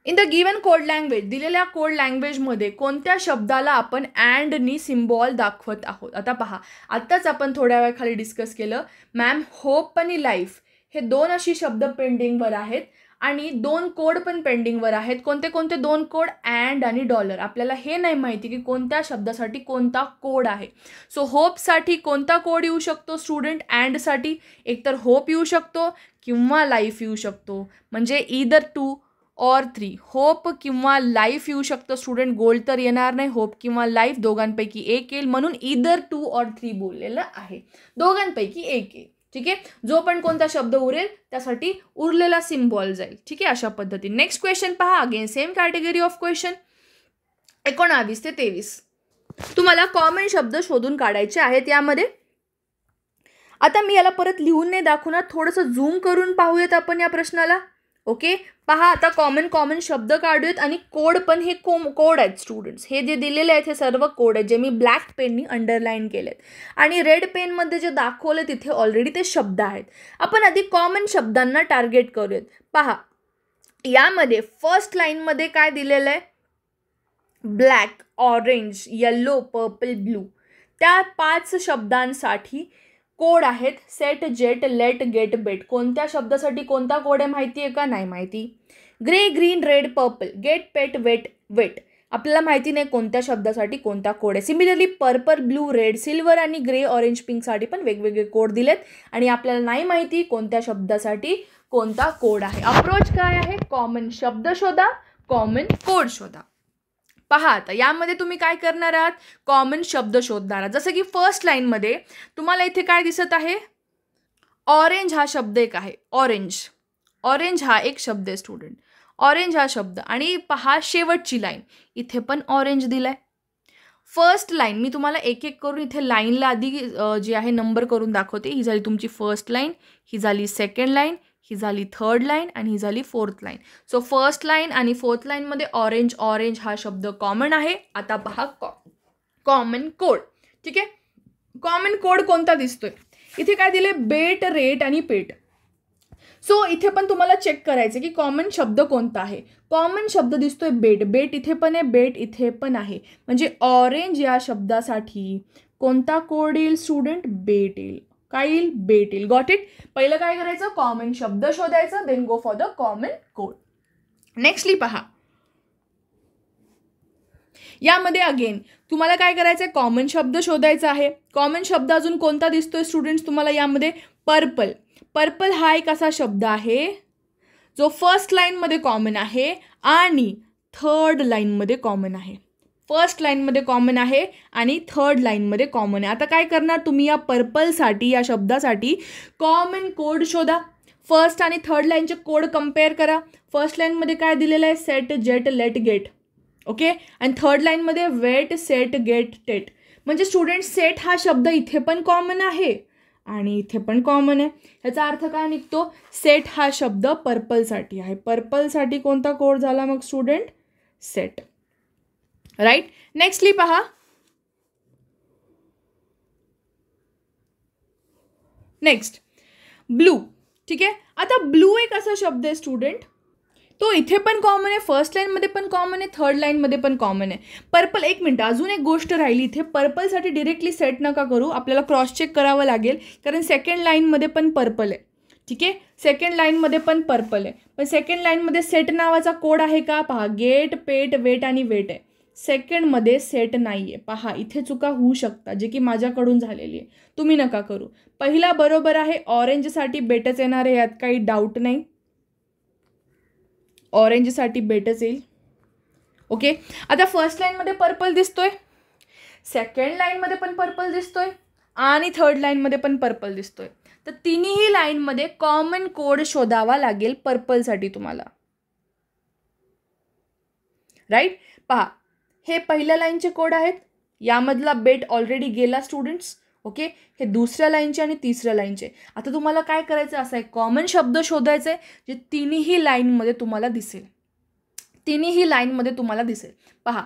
in the given code language, दिलेल्या कोड लँग्वेजमध्ये कोणत्या शब्दाला आपण अँडनी सिम्बॉल दाखवत आहोत. आता पहा, आत्ताच आपण थोड्या वेळ खाली डिस्कस केलं मॅम, होप आणि लाईफ हे 2 अशी शब्द पेंडिंगवर आहेत आणि 2 कोड पण पेंडिंगवर आहेत. कोणते कोणते 2 कोड? अँड आणि डॉलर. आपल्याला हे नाही माहिती की कोणत्या शब्दासाठी कोणता कोड आहे. सो होपसाठी कोणता कोड येऊ शकतो स्टुडंट? अँडसाठी एकतर होप येऊ शकतो किंवा लाईफ येऊ शकतो. म्हणजे इदर 2 और 3, होप किंवा लाईफ येऊ शकतं स्टुडंट. गोल्ड तर येणार नाही, होप किंवा लाईफ दोघांपैकी एक येईल, म्हणून इदर 2 और 3 बोललेलं आहे. दोघांपैकी एक येईल. ठीक आहे, जो पण कोणता शब्द उरेल त्यासाठी उरलेला सिम्बॉल जाईल. ठीक आहे, अशा पद्धतीने. नेक्स्ट क्वेश्चन पहा, again same category of question. 19 ते 23 तुम्हाला कॉमन शब्द शोधून काढायचे आहेत यामध्ये. आता मी याला परत लिहून नाही दाखवणार, थोडंसं झूम करून पाहूयात आपण या प्रश्नाला. ओके, पहा आता कॉमन शब्द काढूयात आणि कोड पण हे कोड आहेत स्टुडंट्स. हे जे दिलेले आहेत हे सर्व कोड आहेत जे मी ब्लॅक पेननी अंडरलाईन केलेत आणि रेड पेनमध्ये जे दाखवले तिथे ऑलरेडी ते शब्द आहेत. आपण आधी कॉमन शब्दांना टार्गेट करूयात. पहा, यामध्ये फर्स्ट लाईनमध्ये काय दिलेलं आहे? Black, orange, yellow, purple, blue. त्या 5 शब्दांसाठी कोड आहेत सेट, जेट, लेट, गेट, बेट. कोणत्या शब्दासाठी कोणता कोड आहे माहिती आहे का? नाही माहिती. Grey, green, red, purple, get, pet, wet, wet. आपल्याला माहिती नाही कोणत्या शब्दासाठी कोणता कोड आहे. Similarly purple, blue, red, silver आणि ग्रे, ऑरेंज, पिंकसाठी पण वेगवेगळे कोड दिलेत आणि आपल्याला नाही माहिती कोणत्या शब्दासाठी कोणता कोड आहे. अप्रोच काय आहे? कॉमन शब्द शोधा, कॉमन कोड शोधा. पहा आता यामध्ये तुम्ही काय करणार आहात? कॉमन शब्द शोधणार आहात. जसं की फर्स्ट लाईनमध्ये तुम्हाला इथे काय दिसत आहे? ऑरेंज हा शब्द एक आहे. ऑरेंज हा एक शब्द आहे स्टुडंट. ऑरेंज हा शब्द. आणि पहा शेवटची लाईन, इथे पण ऑरेंज दिलाय. फर्स्ट लाईन मी तुम्हाला एक एक करून इथे लाईनला आधी जी आहे नंबर करून दाखवते. ही झाली तुमची फर्स्ट लाईन, ही झाली सेकंड लाईन, ही झाली थर्ड लाईन आणि ही झाली fourth line. So first line आणि फोर्थ लाईनमध्ये ऑरेंज हा शब्द कॉमन आहे. आता पहा कॉमन कोड. ठीक आहे, कॉमन कोड कोणता दिसतोय? इथे काय दिले? बेट, रेट आणि पेट. सो इथे पण तुम्हाला चेक करायचं की कॉमन शब्द कोणता आहे. कॉमन शब्द दिसतोय बेट. बेट इथे पण आहे, बेट इथे पण आहे. म्हणजे ऑरेंज या शब्दासाठी कोणता कोड येईल स्टुडंट? बेट येईल. काय येईल? बेट येईल. Got it? पहिलं काय करायचं? कॉमन शब्द शोधायचं, then go for the common code. Nextly पहा, यामध्ये अगेन तुम्हाला काय करायचं आहे? कॉमन शब्द शोधायचा आहे. कॉमन शब्द अजून कोणता दिसतोय स्टुडंट्स तुम्हाला यामध्ये? पर्पल. पर्पल हा एक असा शब्द आहे जो फर्स्ट लाईनमध्ये कॉमन आहे आणि थर्ड लाईनमध्ये कॉमन आहे. फर्स्ट लाईनमध्ये कॉमन आहे आणि थर्ड लाईनमध्ये कॉमन आहे. आता काय करणार तुम्ही? या पर्पलसाठी, या शब्दासाठी कॉमन कोड शोधा. फर्स्ट आणि थर्ड लाईनचे कोड कम्पेअर करा. फर्स्ट लाईनमध्ये काय दिलेलं आहे? Set, jet, let, get. Okay, आणि थर्ड लाईनमध्ये वेट, सेट, गेट, टेट. म्हणजे स्टुडंट सेट हा शब्द इथे पण कॉमन आहे आणि इथे पण कॉमन आहे. याचा अर्थ काय निघतो? सेट हा शब्द पर्पलसाठी आहे. पर्पलसाठी कोणता कोड झाला मग स्टुडंट? सेट. राईट. नेक्स्टली पहा, नेक्स्ट ब्लू. ठीक आहे, आता ब्लू एक असा शब्द आहे स्टुडंट, तो इथे पण कॉमन आहे, फर्स्ट लाईनमध्ये पण कॉमन आहे, थर्ड लाईनमध्ये पण कॉमन आहे. पर्पल, एक मिनटं, अजून एक गोष्ट राहिली इथे. पर्पलसाठी डिरेक्टली सेट नका करू, आपल्याला क्रॉस चेक करावं लागेल कारण सेकंड लाईनमध्ये पण पर्पल आहे. ठीक आहे, सेकंड लाईनमध्ये पण पर्पल आहे, पण सेकंड लाईनमध्ये सेट नावाचा कोड आहे का? पहा, गेट, पेट, वेट आणि वेट आहे. सेकंडमध्ये सेट नाही आहे. पहा, इथे चुका होऊ शकतात जे की माझ्याकडून झालेली आहे, तुम्ही नका करू. पहिला बरोबर आहे, ऑरेंजसाठी बेटच येणार आहे, यात काही डाऊट नाही. ऑरेंजसाठी बेटच येईल. ओके, आता फर्स्ट लाईनमध्ये पर्पल दिसतोय, सेकंड लाईनमध्ये पण पर्पल दिसतोय आणि थर्ड लाईनमध्ये पण पर्पल दिसतोय. तर तिन्ही लाईनमध्ये कॉमन कोड शोधावा लागेल पर्पलसाठी तुम्हाला. राईट. पहा, हे पहिल्या लाईनचे कोड आहेत, यामधला बेट ऑलरेडी गेला स्टुडंट्स. ओके, हे दुसऱ्या लाईनचे आणि तिसऱ्या लाईनचे. आता तुम्हाला काय करायचं? असा एक कॉमन शब्द शोधायचा आहे जे तिन्ही लाईनमध्ये तुम्हाला दिसेल. तिन्ही लाईनमध्ये तुम्हाला दिसेल. पहा,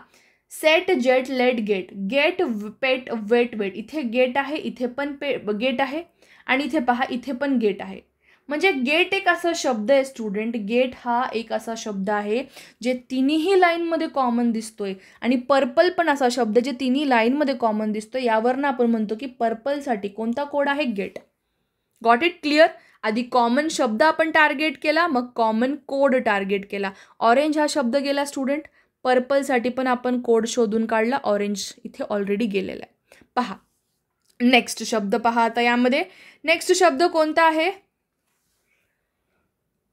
set, jet, let, get. Get, pet, wet, wet. इथे गेट आहे, इथे पण गेट आहे आणि इथे पहा, इथे पण गेट आहे. म्हणजे गेट एक असा शब्द आहे स्टुडंट, गेट हा एक असा शब्द आहे जे तिन्ही लाईनमध्ये कॉमन दिसतोय, आणि पर्पल पण असा शब्द जे तिन्ही लाईनमध्ये कॉमन दिसतोय. यावरनं आपण म्हणतो की पर्पलसाठी कोणता कोड आहे, गेट. Got it clear. आधी कॉमन शब्द आपण टार्गेट केला, मग कॉमन कोड टार्गेट केला. ऑरेंज हा शब्द गेला स्टुडंट, पर्पलसाठी पण आपण कोड शोधून काढला, ऑरेंज इथे ऑलरेडी गेलेला आहे. पहा नेक्स्ट शब्द, पहा आता यामध्ये नेक्स्ट शब्द कोणता आहे,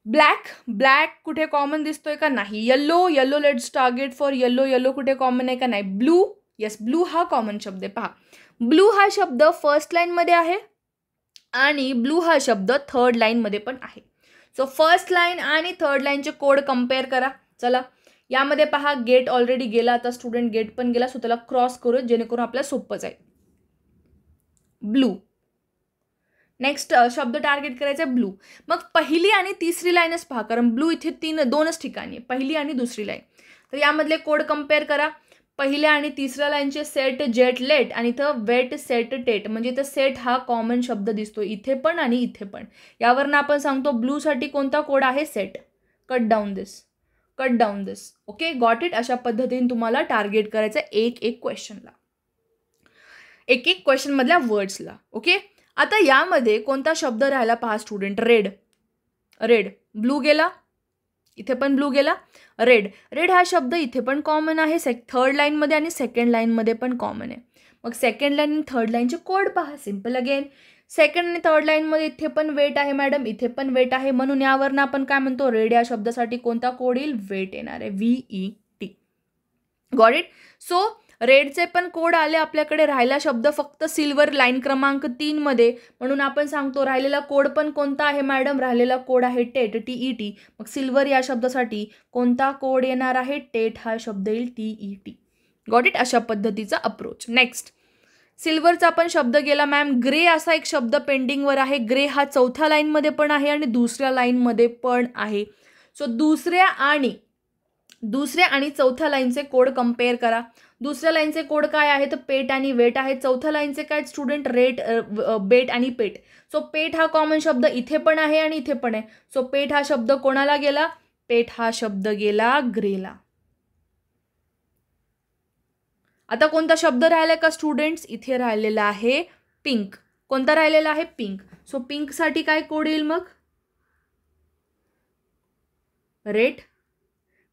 ब्लॅक. ब्लॅक कुठे कॉमन दिसतोय का, नाही. Yellow, yellow let's target for yellow, yellow कुठे कॉमन आहे का, नाही. ब्लू, येस ब्लू हा कॉमन शब्द आहे. पहा ब्लू हा शब्द फर्स्ट लाईनमध्ये आहे आणि ब्लू हा शब्द थर्ड लाईनमध्ये पण आहे. सो फर्स्ट लाईन आणि थर्ड लाईनचे कोड कम्पेअर करा. चला यामध्ये पहा गेट ऑलरेडी गेला, आता स्टुडंट गेट पण गेला, सो त्याला क्रॉस करू जेणेकरून आपल्याला सोपं जाईल. ब्लू, नेक्स्ट शब्द टार्गेट करायचा आहे ब्लू. मग पहिली आणि तिसरी लाईनच पहा, कारण ब्लू इथे दोनच ठिकाणी आहे, पहिली आणि दुसरी लाईन. तर यामधले कोड कम्पेअर करा. पहिल्या आणि तिसऱ्या लाईनचे सेट जेट लेट आणि इथं वेट सेट टेट, म्हणजे इथं सेट हा कॉमन शब्द दिसतो इथे पण आणि इथे पण. यावरनं आपण सांगतो ब्लूसाठी कोणता कोड आहे, set. Cut down this, cut down this. Okay got it. अशा पद्धतीने तुम्हाला टार्गेट करायचं एक एक क्वेश्चनला, एक एक क्वेश्चनमधल्या वर्ड्सला. ओके आता यामध्ये कोणता शब्द राहिला पहा स्टुडंट, रेड. रेड, ब्लू गेला, इथे पण ब्लू गेला. रेड, रेड हा शब्द इथे पण कॉमन आहे, थर्ड लाईनमध्ये आणि सेकंड लाईनमध्ये पण कॉमन आहे. मग सेकंड लाईन आणि थर्ड लाईनचे कोड पहा, सिम्पल अगेन. सेकंड आणि थर्ड लाईनमध्ये इथे पण वेट आहे मॅडम, इथे पण वेट आहे, म्हणून यावरनं आपण काय म्हणतो, रेड या शब्दासाठी कोणता कोड येईल, वेट येणार आहे, VET. Got it. सो रेडचे पण कोड आले आपल्याकडे. राहिला शब्द फक्त सिल्वर लाईन क्रमांक 3 मध्ये, म्हणून आपण सांगतो राहिलेला कोड पण कोणता आहे मॅडम, राहिलेला कोड आहे टेट, TET. मग सिल्वर या शब्दासाठी कोणता कोड येणार आहे, टेट हा शब्द येईल, TET. Got it. अशा पद्धतीचा अप्रोच. नेक्स्ट सिल्वरचा पण शब्द गेला मॅम. ग्रे असा एक शब्द पेंडिंगवर आहे. ग्रे हा चौथ्या लाईनमध्ये पण आहे आणि दुसऱ्या लाईनमध्ये पण आहे. सो दुसऱ्या आणि चौथ्या लाईनचे कोड कम्पेअर करा. दुसऱ्या लाईनचे कोड काय आहे तर पेट आणि वेट आहे. चौथ्या लाईनचे काय स्टुडंट, रेट, बेट आणि पेट. सो पेट हा कॉमन शब्द इथे पण आहे आणि इथे पण आहे. सो पेट हा शब्द कोणाला गेला, पेट हा शब्द गेला ग्रेला. आता कोणता शब्द राहिलाय का स्टुडंट्स, इथे राहिलेला आहे पिंक. कोणता राहिलेला आहे, पिंक. सो पिंकसाठी काय कोड येईल मग, रेट.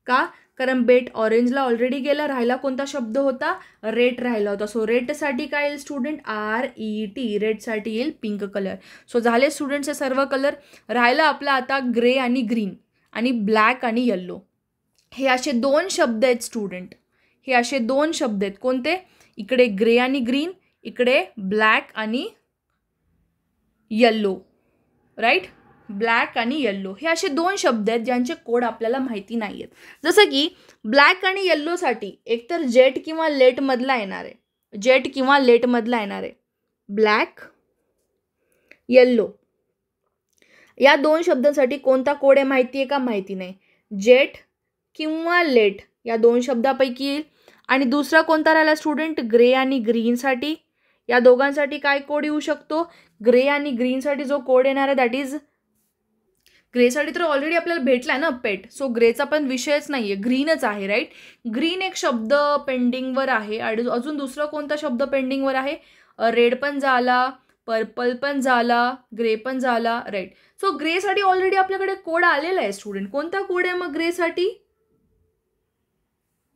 का, कारण बेट ऑरेंजला ऑलरेडी गेला, राहिला कोणता शब्द होता, रेट राहिला होता. सो रेटसाठी काय येईल स्टुडंट, RET. रेटसाठी येईल पिंक कलर. सो झाले स्टुडंट्सचे सर्व कलर. राहिला आपला आता ग्रे आणि ग्रीन आणि ब्लॅक आणि येल्लो. हे असे दोन शब्द आहेत स्टुडंट, हे असे दोन शब्द आहेत. कोणते, इकडे ग्रे आणि ग्रीन, इकडे ब्लॅक आणि येल्लो, राईट. ब्लॅक आणि येल्लो हे असे दोन शब्द आहेत ज्यांचे कोड आपल्याला माहिती नाही आहेत. जसं की ब्लॅक आणि येल्लोसाठी एकतर जेट किंवा लेट मधला येणार आहे, जेट किंवा लेट मधला येणार आहे. ब्लॅक, येल्लो या दोन शब्दांसाठी कोणता कोड आहे माहिती आहे का, माहिती नाही. जेट किंवा लेट या दोन शब्दापैकी येईल. आणि दुसरा कोणता राहिला स्टुडंट, ग्रे आणि ग्रीनसाठी. या दोघांसाठी काय कोड येऊ शकतो, ग्रे आणि ग्रीनसाठी जो कोड येणार आहे दॅट इज, ग्रेसाठी तर ऑलरेडी आपल्याला भेटलाय ना पेट. सो ग्रेचा पण विषयच नाहीये, ग्रीनच आहे, राईट. ग्रीन एक शब्द पेंडिंगवर आहे आणि अजून दुसरा कोणता शब्द पेंडिंगवर आहे, रेड पण झाला, पर्पल पण झाला, ग्रे पण झाला, राईट. सो ग्रेसाठी ऑलरेडी आपल्याकडे कोड आलेला आहे स्टुडंट. कोणता कोड आहे मग ग्रेसाठी,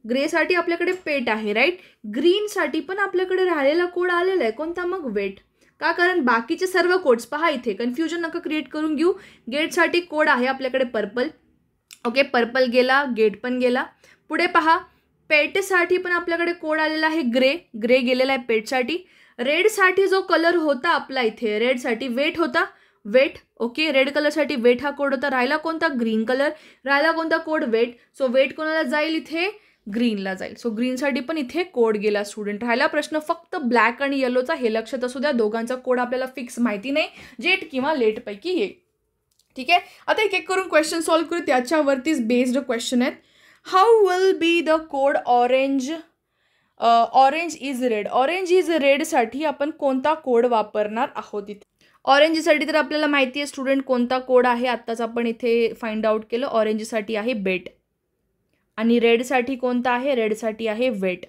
ग्रेसाठी आपल्याकडे पेट आहे, राईट. ग्रीनसाठी पण आपल्याकडे राहिलेला कोड आलेला आहे, कोणता मग, वेट. का, कारण बाकीचे सर्व कोड्स पहा, इथे कन्फ्युजन नका क्रिएट करून घेऊ. गेटसाठी कोड आहे आपल्याकडे पर्पल. ओके पर्पल गेला, गेट पण गेला. पुढे पहा पेटसाठी पण आपल्याकडे कोड आलेला आहे ग्रे, ग्रे गेलेला आहे पेटसाठी. रेडसाठी जो कलर होता आपला इथे, रेडसाठी वेट होता, वेट. ओके रेड कलरसाठी वेट हा कोड होता. राहिला कोणता, ग्रीन कलर. राहिला कोणता कोड, वेट. सो वेट कोणाला जाईल इथे, ग्रीनला जाईल. सो ग्रीनसाठी पण इथे कोड गेला स्टुडंट. राहिला प्रश्न फक्त ब्लॅक आणि येलोचा. हे लक्षात असू द्या, दोघांचा कोड आपल्याला फिक्स माहिती नाही, जेट किंवा लेट पैकी येईल. ठीक आहे. आता एक एक करून क्वेश्चन सॉल्व्ह करू, त्याच्यावरतीच बेस्ड क्वेश्चन आहेत. How will be the code orange, orange is red. Orange is रेडसाठी आपण कोणता कोड वापरणार आहोत इथे. ऑरेंजसाठी तर आपल्याला माहिती आहे स्टुडंट कोणता कोड आहे, आत्ताच आपण इथे फाइंड आउट केलं. ऑरेंजसाठी आहे बेट. आणि रेडसाठी कोणता आहे, रेडसाठी आहे वेट.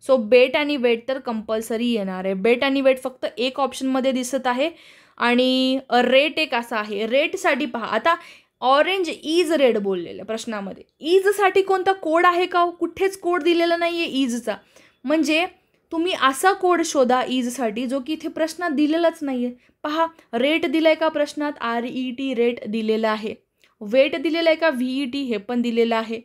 सो बेट आणि वेट तर कंपल्सरी येणार आहे. बेट आणि वेट फक्त एक ऑप्शनमध्ये दिसत आहे आणि रेट एक असा आहे. रेटसाठी पहा, आता ऑरेंज इज रेड बोललेलं प्रश्नामध्ये. इजसाठी कोणता कोड आहे का? कुठेच कोड दिलेला नाही आहे इजचा. म्हणजे तुम्ही असा कोड शोधा इजसाठी जो की इथे प्रश्नात दिलेलाच नाही आहे. पहा, रेट दिला आहे का प्रश्नात? RET रेट दिलेला आहे. वेट दिलेला आहे का? VET हे पण दिलेलं आहे.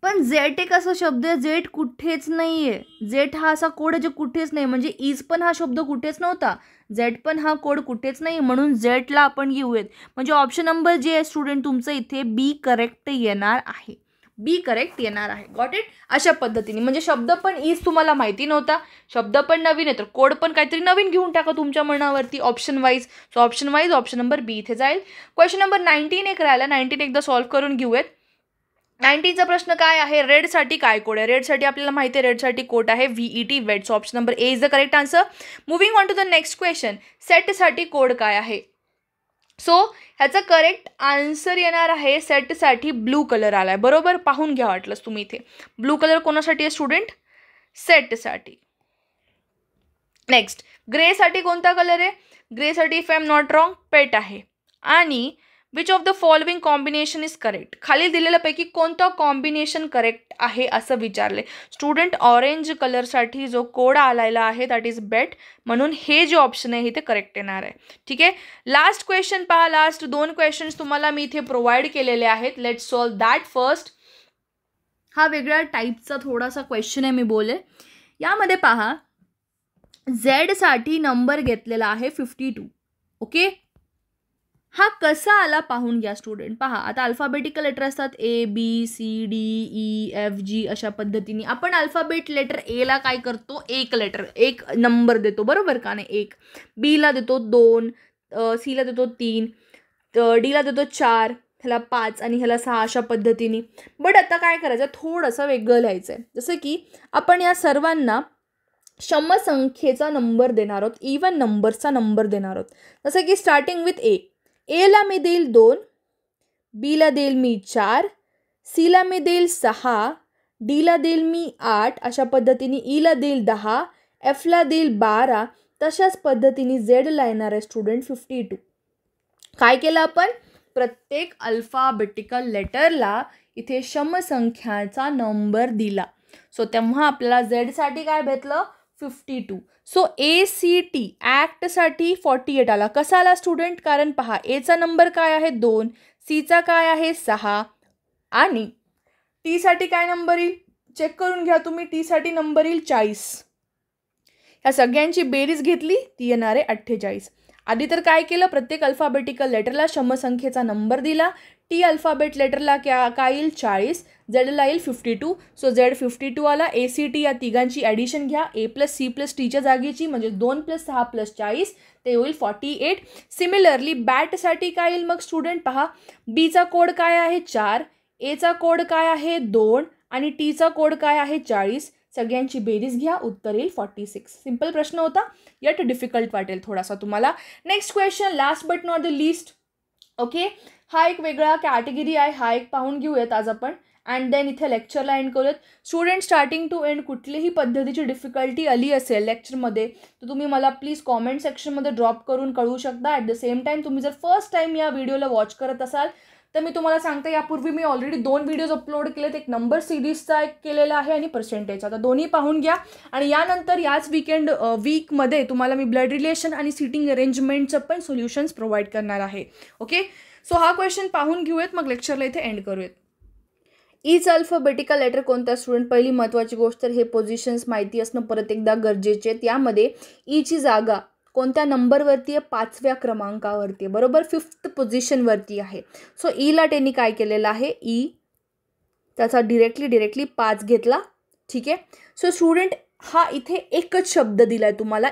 पण जेट एक असा शब्द आहे, जेट कुठेच नाही आहे. जेट हा असा कोड आहे जे कुठेच नाही. म्हणजे इज पण हा शब्द कुठेच नव्हता, जेट पण हा कोड कुठेच नाही. म्हणून जेटला आपण घेऊयात. म्हणजे ऑप्शन नंबर जे आहे स्टुडंट तुमचं इथे बी करेक्ट येणार आहे. बी करेक्ट येणार आहे. Got it? अशा पद्धतीने म्हणजे शब्द पण इज तुम्हाला माहिती नव्हता, शब्द पण नवीन आहे, तर कोड पण काहीतरी नवीन घेऊन टाका तुमच्या मनावरती option wise. So option wise option number B इथे जाईल. क्वेश्चन नंबर 19 एक राहिला. 19 एकदा सॉल्व्ह करून घेऊयात. 19चा प्रश्न काय आहे? रेडसाठी काय कोड आहे? रेडसाठी आपल्याला माहिती आहे, रेडसाठी कोड आहे VET vet. So option number A is the correct answer. Moving on to the next question. सेटसाठी कोड काय आहे? सो ह्याचा करेक्ट आन्सर येणार आहे सेटसाठी ब्लू कलर आला आहे. बरोबर, पाहून घ्या वाटलंच तुम्ही इथे. ब्लू कलर कोणासाठी आहे स्टुडंट? सेटसाठी. नेक्स्ट, ग्रेसाठी कोणता कलर आहे? ग्रेसाठी if I am not wrong pet आहे. आणि which of the following combination is correct? खाली दिलेल्यापैकी कोणतं कॉम्बिनेशन करेक्ट आहे असं विचारले स्टुडंट. ऑरेंज कलरसाठी जो कोड आलेला आहे दॅट इज बेट. म्हणून हे जे ऑप्शन आहे ते करेक्ट येणार आहे. ठीक आहे. लास्ट क्वेश्चन पहा. लास्ट 2 क्वेश्चन्स तुम्हाला मी इथे प्रोव्हाइड केलेले आहेत. Let's solve that first. हा वेगळ्या टाईपचा थोडासा क्वेश्चन आहे, मी बोले. यामध्ये पहा, झेडसाठी नंबर घेतलेला आहे 52. ओके, हा कसा आला पाहून घ्या स्टुडंट. पहा, आता अल्फाबेटिकल लेटर असतात ABCDEFG अशा पद्धतीने. आपण अल्फाबेट लेटर एला काय करतो? एक लेटर, एक नंबर देतो, बरोबर का नाही? 1. बीला देतो 2, सीला देतो 3, डीला देतो 4, ह्याला 5 आणि ह्याला 6 अशा पद्धतीने. बट आता काय करायचं? थोडंसं वेगळं लिहायचं आहे. जसं की आपण या सर्वांना समसंख्येचा नंबर देणार आहोत, इवन नंबर्सचा नंबर देणार आहोत. जसं की स्टार्टिंग विथ एला मी देईल 2, बीला देईल मी 4, सीला मी देईल 6, डीला देईल मी 8 अशा पद्धतीने, ईला देईल 10, एफला देईल 12. तशाच पद्धतीने झेडला येणार आहे स्टुडंट 52. काय केलं आपण? प्रत्येक अल्फाबेटिकल लेटरला इथे समसंख्याचा नंबर दिला. सो तेव्हा आपल्याला झेडसाठी काय भेटलं? 52. सो ACT ॲक्टसाठी 48 आला. कसा आला स्टुडंट? कारण पहा, एचा नंबर काय आहे? 2, सीचा काय आहे? 6 आणि टीसाठी काय नंबर येईल? चेक करून घ्या तुम्ही. टीसाठी नंबर येईल 40. ह्या सगळ्यांची बेरीज घेतली ती येणार आहे 48. आधी तर काय केलं? प्रत्येक अल्फाबेटिकल लेटरला समसंख्येचा नंबर दिला. टी अल्फाबेट लेटरला काय येईल? 40. झेडला येईल 52. सो झेड 52 आला. ACT या तिघांची ॲडिशन घ्या, A+C+Tच्या जागेची, म्हणजे 2 + 6 + 40 ते होईल 48. सिमिलरली बॅटसाठी काय येईल मग स्टुडंट? पहा, बीचा कोड काय आहे? 4, एचा कोड काय आहे? 2 आणि टीचा कोड काय आहे? 40. सगळ्यांची बेरीज घ्या, उत्तर येईल 46. सिंपल प्रश्न होता, यट डिफिकल्ट वाटेल थोडासा तुम्हाला. Next question, last but not the list. Okay, हा एक वेगळा कॅटेगरी आहे, हा एक पाहून घेऊयात आज आपण. अँड देन इथे लेक्चरला एंड करूयात. स्टुडंट स्टार्टिंग टू एंड कुठलीही पद्धतीची डिफिकल्टी आली असेल लेक्चरमध्ये तर तुम्ही मला प्लीज कॉमेंट सेक्शनमध्ये ड्रॉप करून कळवू शकता. ॲट द सेम टाईम तुम्ही जर फर्स्ट टाईम या व्हिडिओला वॉच करत असाल तर मी तुम्हाला सांगते, यापूर्वी मी ऑलरेडी 2 व्हिडिओज अपलोड केलेत. एक नंबर सिरीजचा एक केलेला आहे आणि पर्सेंटेजचा. आता दोन्ही पाहून घ्या. आणि यानंतर याच वीकमध्ये तुम्हाला मी ब्लड रिलेशन आणि सीटिंग अरेंजमेंटचं पण सोल्युशन्स प्रोव्हाइड करणार आहे. ओके, सो हा क्वेश्चन पाहून घेऊयात, मग लेक्चरला इथे एंड करूयात. ईच अल्फाबेटिकल लेटर कोणता स्टुडंट? पहिली महत्त्वाची गोष्ट तर हे पोझिशन्स माहिती असणं परत एकदा गरजेचे आहेत. यामध्ये ईची जागा कोणत्या नंबरवरती आहे? 5व्या क्रमांकावरती आहे, बरोबर. 5th पोझिशनवरती आहे. सो ईला त्यांनी काय केलेलं आहे? ई त्याचा डिरेक्टली 5 घेतला. ठीक आहे. सो स्टुडंट हा इथे एकच शब्द दिला आहे तुम्हाला,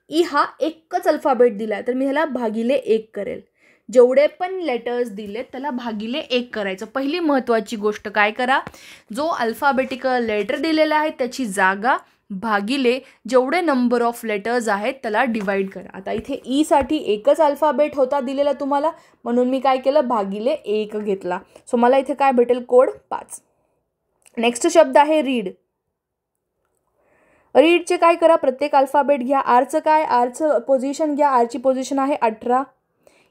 ई हा एकच अल्फाबेट दिला आहे, तर मी ह्याला भागिले 1 करेल. जेवढे पण लेटर्स दिले त्याला भागिले 1 करायचं. पहिली महत्त्वाची गोष्ट काय करा? जो अल्फाबेटिकल लेटर दिलेला आहे त्याची जागा भागिले जेवढे नंबर ऑफ लेटर्स आहेत त्याला डिवाइड करा. आता इथे ईसाठी एकच अल्फाबेट होता दिलेला तुम्हाला, म्हणून मी काय केलं, भागिले 1 घेतला. सो मला इथे काय भेटेल, कोड 5. नेक्स्ट शब्द आहे रीड. रीडचे काय करा, प्रत्येक अल्फाबेट घ्या. आरचं काय, आरचं पोझिशन घ्या. आरची पोझिशन आहे 18.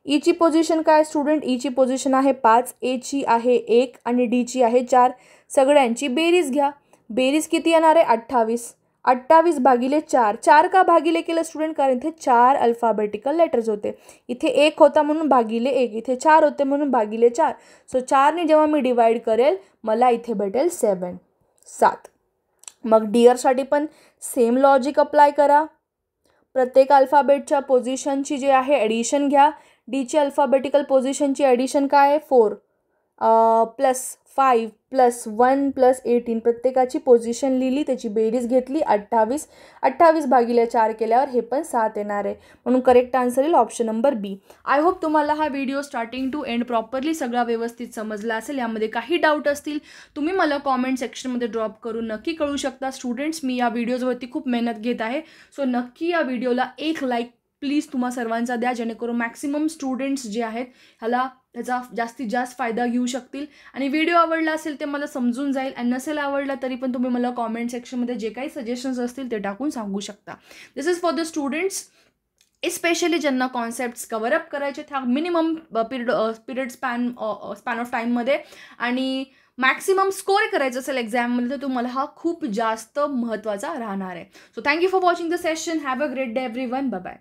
ईची पोझिशन काय स्टुडंट, ईची पोझिशन आहे 5. एची आहे 1 आणि डीची आहे 4. सगळ्यांची बेरीज घ्या. बेरीज किती येणार आहे, 28. 28 भागिले 4. 4 का भागिले केलं स्टुडंट, कारण इथे 4 अल्फाबेटिकल लेटर्स होते. इथे 1 होता म्हणून भागिले 1, इथे 4 होते म्हणून भागिले 4. सो 4ने जेव्हा मी डिवाइड करेल मला इथे भेटेल 7. मग डिअरसाठी पण सेम लॉजिक अप्लाय करा. प्रत्येक अल्फाबेटच्या पोझिशनची जे आहे ॲडिशन घ्या. डीची अल्फाबेटिकल पोझिशनची ॲडिशन काय आहे, 4 + 5 + 1 + 18. प्रत्येकाची पोझिशन लिहिली, त्याची बेरीज घेतली 28. 28 भागिले 4 केल्यावर हे पण 7 येणार आहे, म्हणून करेक्ट आन्सर येईल option number B. I hope तुम्हाला हा video starting to end properly सगळा व्यवस्थित समजला असेल. यामध्ये काही डाऊट असतील तुम्ही मला कॉमेंट सेक्शनमध्ये ड्रॉप करून नक्की कळू शकता. स्टुडंट्स, मी या व्हिडिओजवरती खूप मेहनत घेत आहे, सो नक्की या व्हिडिओला एक लाईक प्लीज तुम्हा सर्वांचा द्या, जेणेकरून मॅक्सिमम स्टुडंट्स जे आहेत त्याचा जास्तीत जास्त फायदा घेऊ शकतील. आणि व्हिडिओ आवडला असेल ते मला समजून जाईल, आणि नसेल आवडला तरी पण तुम्ही मला कॉमेंट सेक्शनमध्ये जे काही सजेशन्स असतील ते टाकून सांगू शकता. This is for the students specially ज्यांना कॉन्सेप्ट्स कव्हरअप करायचे त्या मिनिमम पिरियड स्पॅन ऑफ टाईममध्ये, आणि मॅक्सिमम स्कोर करायचं असेल एक्झाममध्ये, तर तुम्हाला हा खूप जास्त महत्त्वाचा राहणार आहे. So thank you for watching the session. Have a great day everyone. Bye bye.